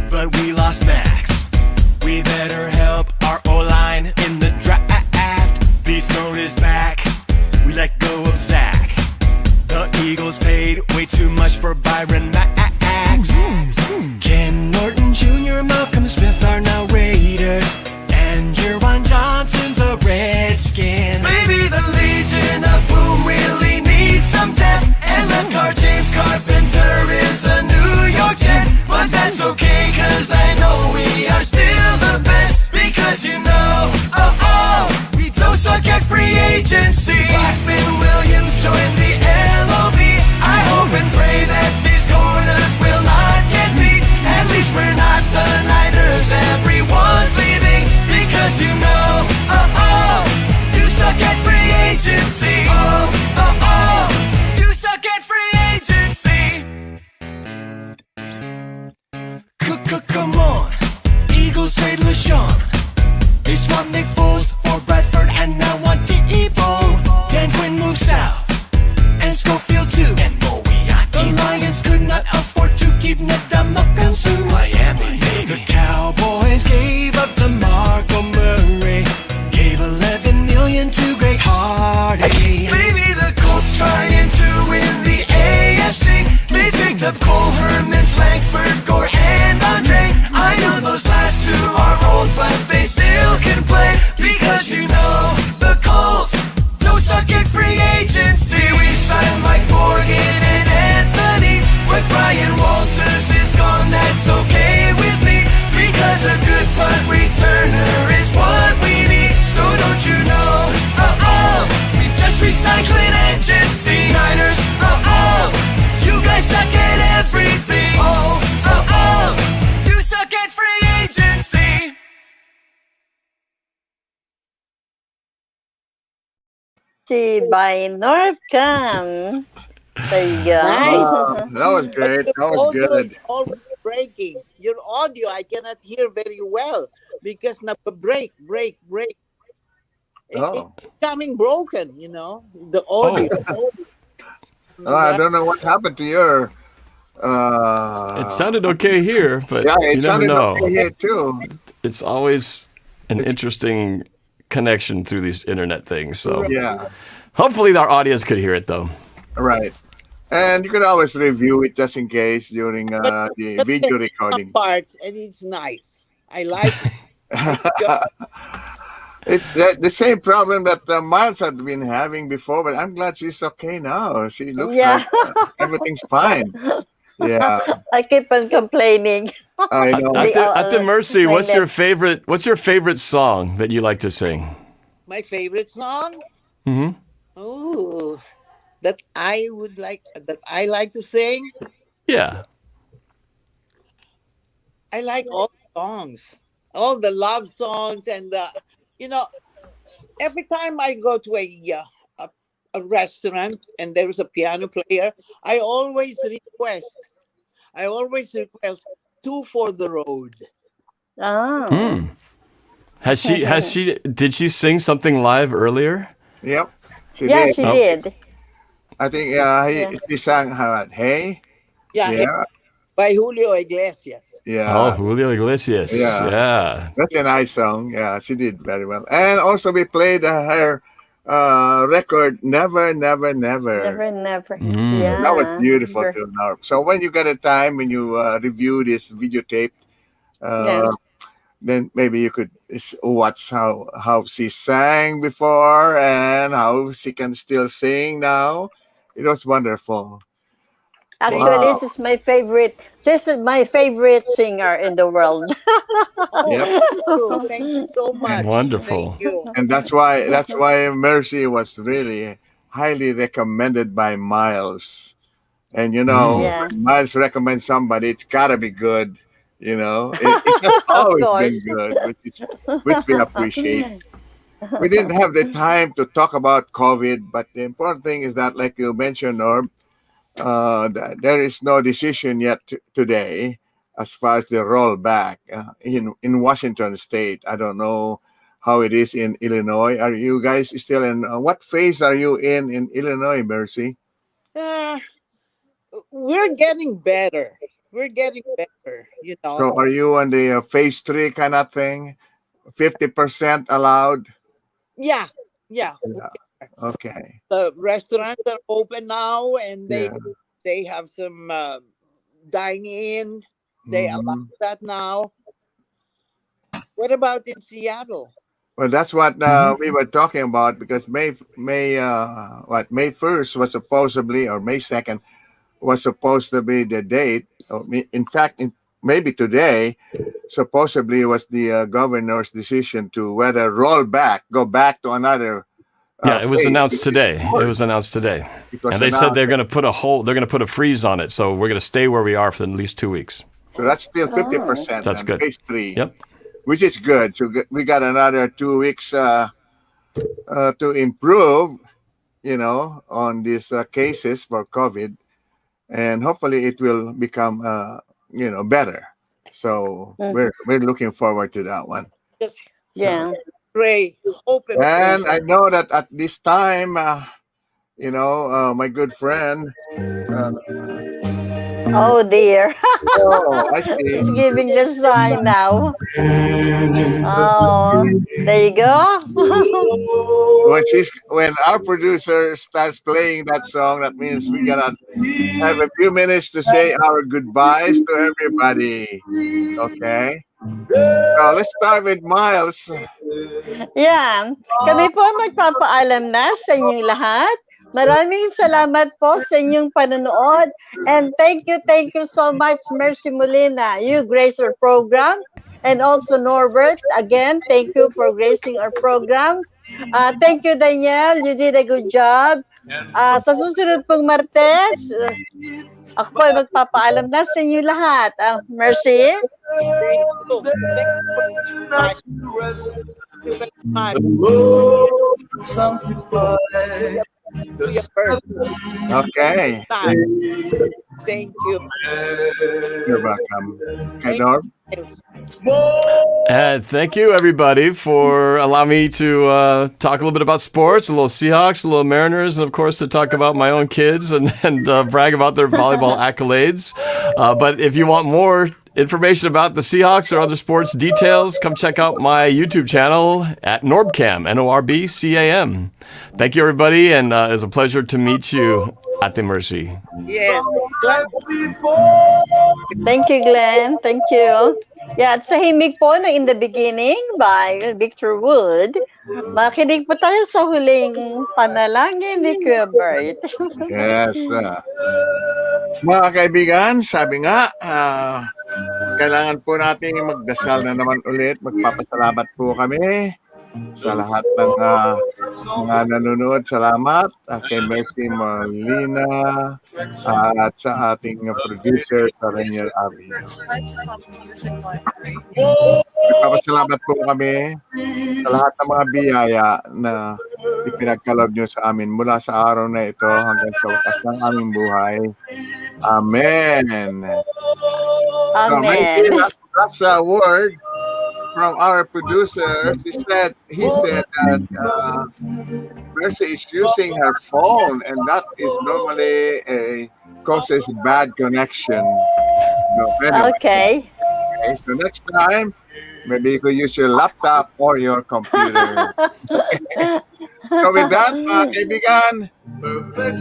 but we lost Max. We better help our O-line in the draft. Beast Mode is back. We let go of Zach. The Eagles paid way too much for Byron Max. Ken Norton Jr., Malcolm Smith are now Raiders, and Jerron Johnson's a Redskin. Maybe the Legion of Boom really needs some depth, and left guard James Carpenter is the New York Jet. But that's okay, cause I know we are still the best. Because you know, we don't suck at free agency. Blackman Williams joined the LOB. I hope and pray that these corners will not get beat. At least we're not the Niners, everyone's leaving. Because you know, you suck at free agency. You suck at free agency. Come on, Eagles trade LaShawn. They swap Nick Foles for Bradford and now want Tebow. Dan Quinn moves south, and Schofield too. And the Lions could not afford to keep Ndamukong. Miami, baby. The Cowboys gave up to Marco Murray, gave $11 million to Greg Hardy. Maybe the Colts trying to win the AFC. They picked up Cole Herman, Langford, Gore, and Andre. I know those last two are old, but they still can play. Because you know the Colts don't suck at free agency. I'm like Morgan and Anthony. But Brian Walters is gone, that's okay with me. Because a good punt returner is what we need. So don't you know, we just recycling and just see Niners, you guys suck at everything. You suck at free agency. See by NorbCam. There you go. Wow, that was great. That was Audio good. is always breaking. Your audio I cannot hear very well because na break. Oh. It's becoming broken, the audio. I don't know what happened to your. It sounded okay here, but Yeah, it you never sounded know. okay here too. It's always an interesting connection through these internet things. So Yeah. hopefully our audience could hear it though. Right. And you can always review it just in case during the video recording. Parts, and it's nice. I like it. The same problem that Miles had been having before, but I'm glad she's okay now. She looks like everything's fine. Yeah, I keep on complaining. I know. At the Mercy, my what's neck. your favorite song that you like to sing? My favorite song? Mm-hmm. Oh, that I like to sing. Yeah. I like all the songs, all the love songs, and every time I go to a restaurant and there's a piano player, I always request Two for the Road. Oh. Did she sing something live earlier? Yep. She did. I think he sang Hey. Yeah. By Julio Iglesias. Yeah. Oh, Julio Iglesias. Yeah. That's a nice song. Yeah, she did very well. And also we played her record Never, Never, Never. Never, never. Mm. Yeah. That was beautiful too, Norb. So when you get a time, when you review this videotape, then maybe you could watch how she sang before and how she can still sing now. It was wonderful. Actually, this is my favorite. This is my favorite singer in the world. Thank you so much. Wonderful. Thank you. And that's why Mercy was really highly recommended by Miles. And when Miles recommends somebody, it's gotta be good. It has always been good, which we appreciate. We didn't have the time to talk about COVID, but the important thing is that, like you mentioned, Norb, there is no decision yet today as far as the rollback in Washington State. I don't know how it is in Illinois. Are you guys still in? What phase are you in Illinois, Mercy? We're getting better. So are you on the phase 3 kind of thing? 50% allowed? Yeah. Okay. The restaurants are open now, and they have some dine-in. They allow that now. What about in Seattle? Well, that's what we were talking about, because May 1st was supposedly, or May 2nd was supposed to be the date. In fact, maybe today, supposedly was the governor's decision to whether go back to another. It was announced today. And they said they're going to put a freeze on it. So we're going to stay where we are for at least 2 weeks. So that's still 50%. That's good. Phase 3. Yep. Which is good. So we got another 2 weeks to improve, on these cases for COVID. And hopefully it will become, better. So we're looking forward to that one. Pray, hope, and I know that at this time, my good friend. Oh dear. I see. He's giving the sign now. Oh, there you go. When our producer starts playing that song, that means we gotta have a few minutes to say our goodbyes to everybody. Okay? So let's start with Miles. Yan. Kami po magpapaalam na sa inyong lahat. Maraming salamat po sa inyong panonood. And thank you so much, Merci Molina. You grace our program. And also Norbert, again, thank you for gracing our program. Thank you, Daniel. You did a good job. Sa susunod pong Martes, ako po ay magpapaalam na sa inyo lahat. Merci. Okay. Thank you. You're welcome. Okay, Norm? And thank you, everybody, for allowing me to talk a little bit about sports, a little Seahawks, a little Mariners, and, of course, to talk about my own kids and brag about their volleyball accolades. But if you want more information about the Seahawks or other sports details, come check out my YouTube channel at NorbCam, NorbCam. Thank you, everybody, and it was a pleasure to meet you at the Merci. Yes. Thank you, Glenn. Thank you. Yeah, at sa himig po na In the Beginning by Victor Wood, makinig po tayo sa huling panalangin ni Kuya Bert. Yes. Mga kaibigan, sabi nga, kailangan po natin magdasal na naman ulit. Magpapasalamat po kami sa lahat ng mga nanonood. Salamat kay Merci Molina at sa ating producer sa Rainier Avenue. Magpapasalamat po kami sa lahat ng mga biyaya na ipinagkaloob nyo sa amin mula sa araw na ito hanggang sa wakas ng aming buhay. Amen. Amen. That's a word from our producer. He said that Merci is using her phone, and that is normally causes bad connection. No, anyway. Okay. So next time, maybe you could use your laptop or your computer. So with that, mga kaibigan, thank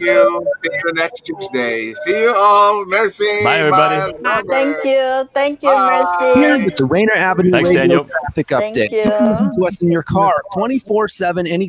you. See you next Tuesday. See you all. Merci. Bye, everybody. Thank you. Thank you, Bye. Merci. With the Rainier Avenue Thanks, Radio Daniel. Traffic Thank Update. you. You can listen to us in your car 24/7 anytime.